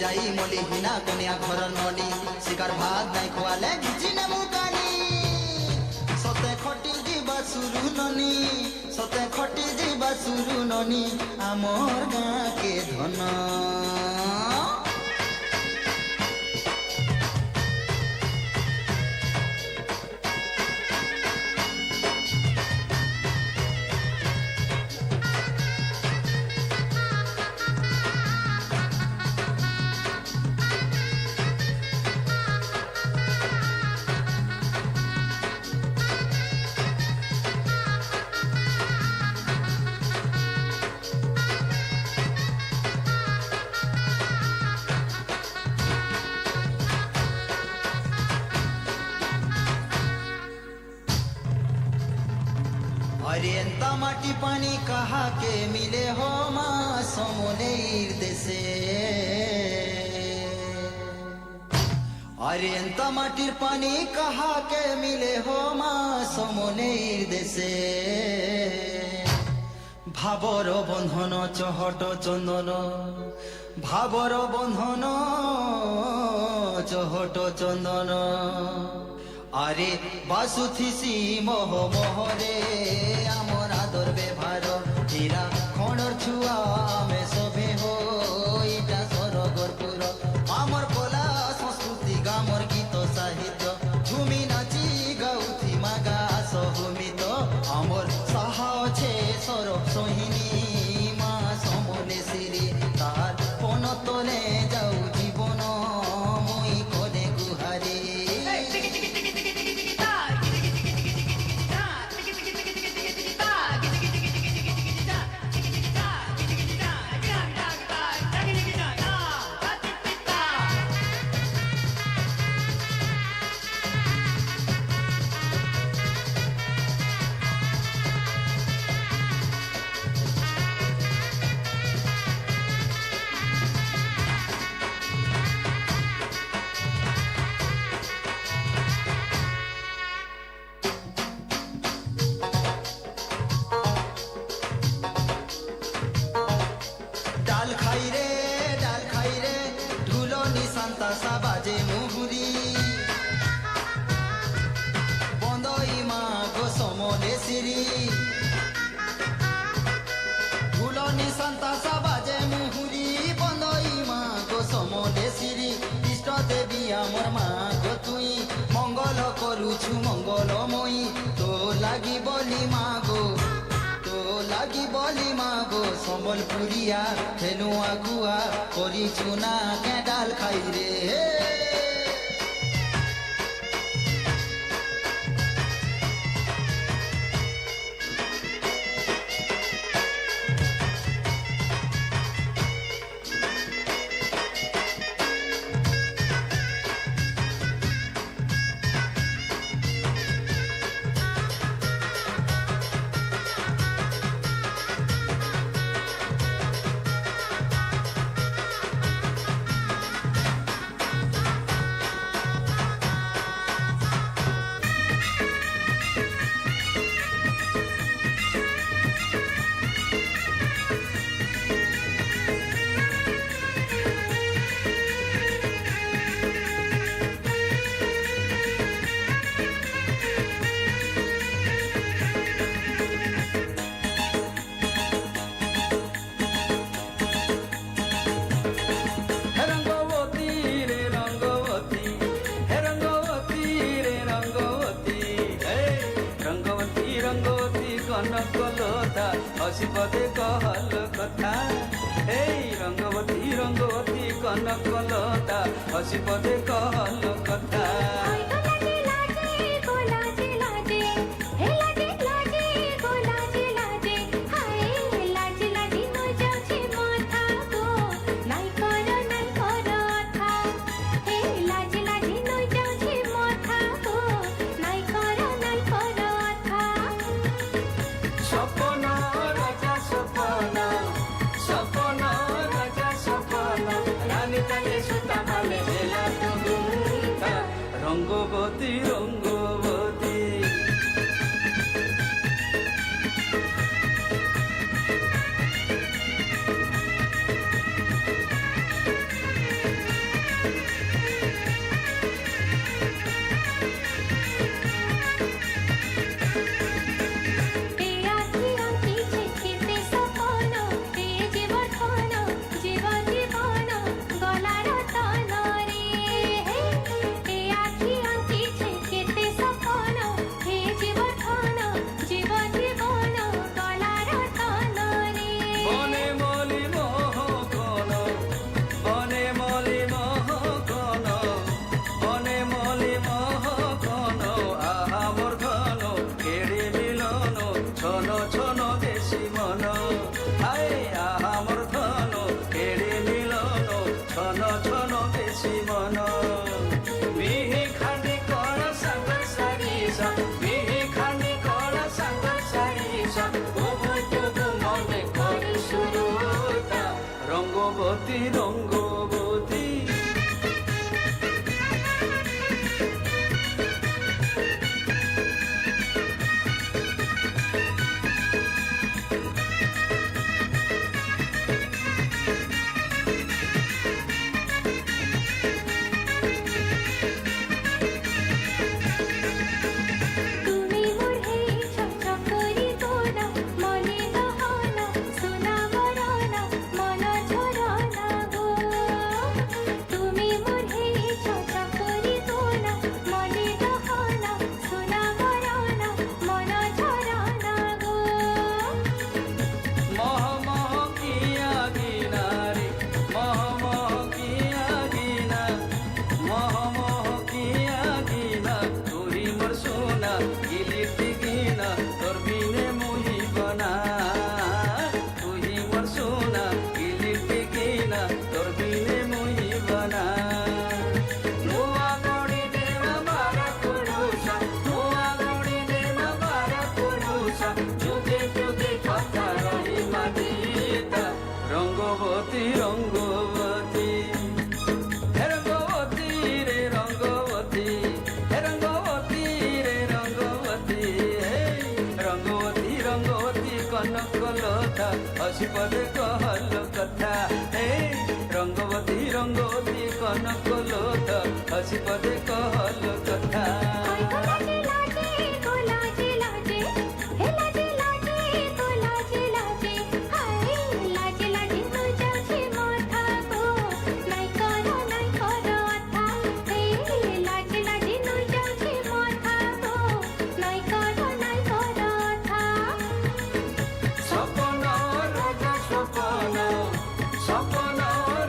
যাই মলি হিনা কনিয়া ঘর ননি শিকার ভাত নাই খোয়ালে ঘিচি নেমু কানি সতে খটি ଯିବା সুরু ননি সতে খটি ଯିବା সুরু ননি আমর গাঁ কে ধন अरियंता माटी पानी कहा के मिले हो माँ सोमनेर देशे अरियंता माटिर पानी कहा के मिले हो माँ सोमनेर देशे भावर बंधन चहट चंदन भावर बंधन चहट चंदन আরে বাসুথিসি মোহ মোহরে আমার আদর ব্যবহার হীরা খড়র ছুয়া আমি সবে হইটা সরগর পুর আমার কলা সংস্কৃতি গামর গীত সাহিত্য ঝুমি নাচি গাউথি মাগা সহমিত আমার সাহা অছে সরব সহিনী মা সমনে সিরি তার পনতলে যাও জীবন মই করে গুহারি ডাল খাই রে ঢুলো নিশান্তা সাবাজে মুহুরি বন্দই মা গো সমলে সিরি ঢুলো নিশান্তা সাবাজে মুহুরি বন্দই মা গো সমলে সিরি ইষ্ট দেবী আমার মা গো তুই মঙ্গল করুছু মঙ্গলময়ী তো লাগি বলি মা গো লাগি বলি মা গো সম্বলপুরিয়া হেনু আগুয়া করিছু না কে ডাল খাই রে কনকলতা হসিপদে কহল কথা এই রঙ্গবতী কনকলতা হসিপদে কহল কথা রঙ্গ রঙ্গবতী তুমি মোর হে চকচক করি কোনা মনে গহনা সোনা বরনা মন ঝরনা গো তুমি মোর হে চকচক করি কোনা মনে গহনা সোনা বরনা মন ঝরনা গো মহ মহ কিয়া গিনা রে মহ মহ কিয়া গিনা মহ মহ কিয়া গিনা তুই মোর সোনা গিলিতি গিনা তোর বিনে মুহি বনা তুই মোর সোনা গিলিতি গিনা তোর বিনে মুহি বনা নোয়া গড়ি দেবা বারা পুরুষা নোয়া গড়ি দেবা বারা পুরুষা যুগে যুগে কথা রহি মাদিতা রঙ্গবতী রঙ্গবতী হে রঙ্গবতী রে রঙ্গবতী হে রঙ্গবতী রে রঙ্গবতী হে রঙ্গবতী রঙ্গবতী কনকলতা হসিপদে কহল কথা হে রঙ্গবতী রঙ্গবতী কনকলতা হসিপদে কহল কথা হাই গো লাজে লাজে গো লাজে লাজে হে লাজে লাজে গো লাজে লাজে হাই লাজে লাজে তো যাচ্ছে মাথা গো নাই করো আথা হে লাজে লাজে তো যাচ্ছে মাথা গো নাই করো আথা স্বপন রাজা স্বপন স্বপন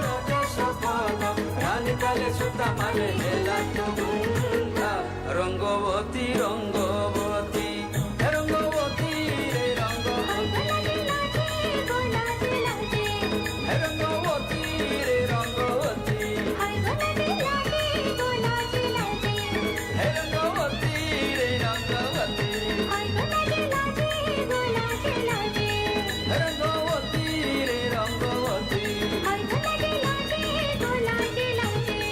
রাজা স্বপন রানী কালে সুতা মালে হেলা তুমুন্ডা রঙ্গবতী রঙ্গবতী হে রঙ্গবতী রে রঙ্গবতী গো লাজে লাজে হে রঙ্গবতী রে রঙ্গবতী হাই গো লাজে গো লাজে লাজে হে রঙ্গবতী রে রঙ্গবতী হাই গো লাজে গো লাজে লাজে হে রঙ্গবতী রে রঙ্গবতী হাই গো লাজে গো লাজে লাজে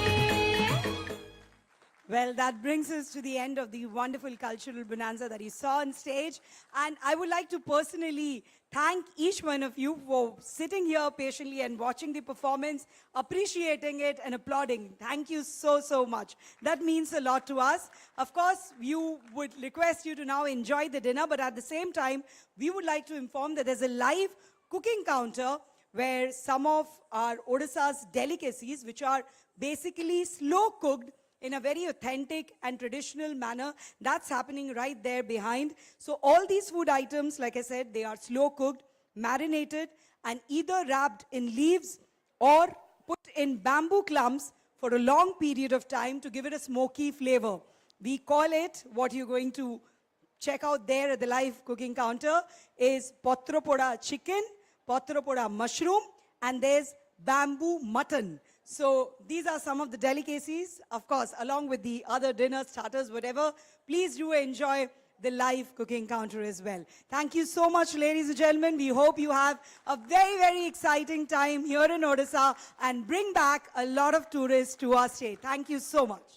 Well, that brings us to the end of the wonderful cultural bonanza that you saw on stage. And I would like to personally thank each one of you for sitting here patiently and watching the performance, appreciating it and applauding. Thank you so, so much. That means a lot to us. Of course, you would request you to now enjoy the dinner, but at the same time, we would like to inform that there's a live cooking counter where some of our Odisha's delicacies, which are basically slow cooked, in a very authentic and traditional manner. That's happening right there behind. So all these food items, like I said, they are slow cooked, marinated, and either wrapped in leaves or put in bamboo clumps for a long period of time to give it a smoky flavor. We call it, what you're going to check out there at the live cooking counter, is potropoda chicken, potropoda mushroom, and there's bamboo mutton. So these are some of the delicacies, of course, along with the other dinners, starters, whatever. Please do enjoy the live cooking counter as well. Thank you so much, ladies and gentlemen. We hope you have a very, very exciting time here in Odisha and bring back a lot of tourists to our state. Thank you so much.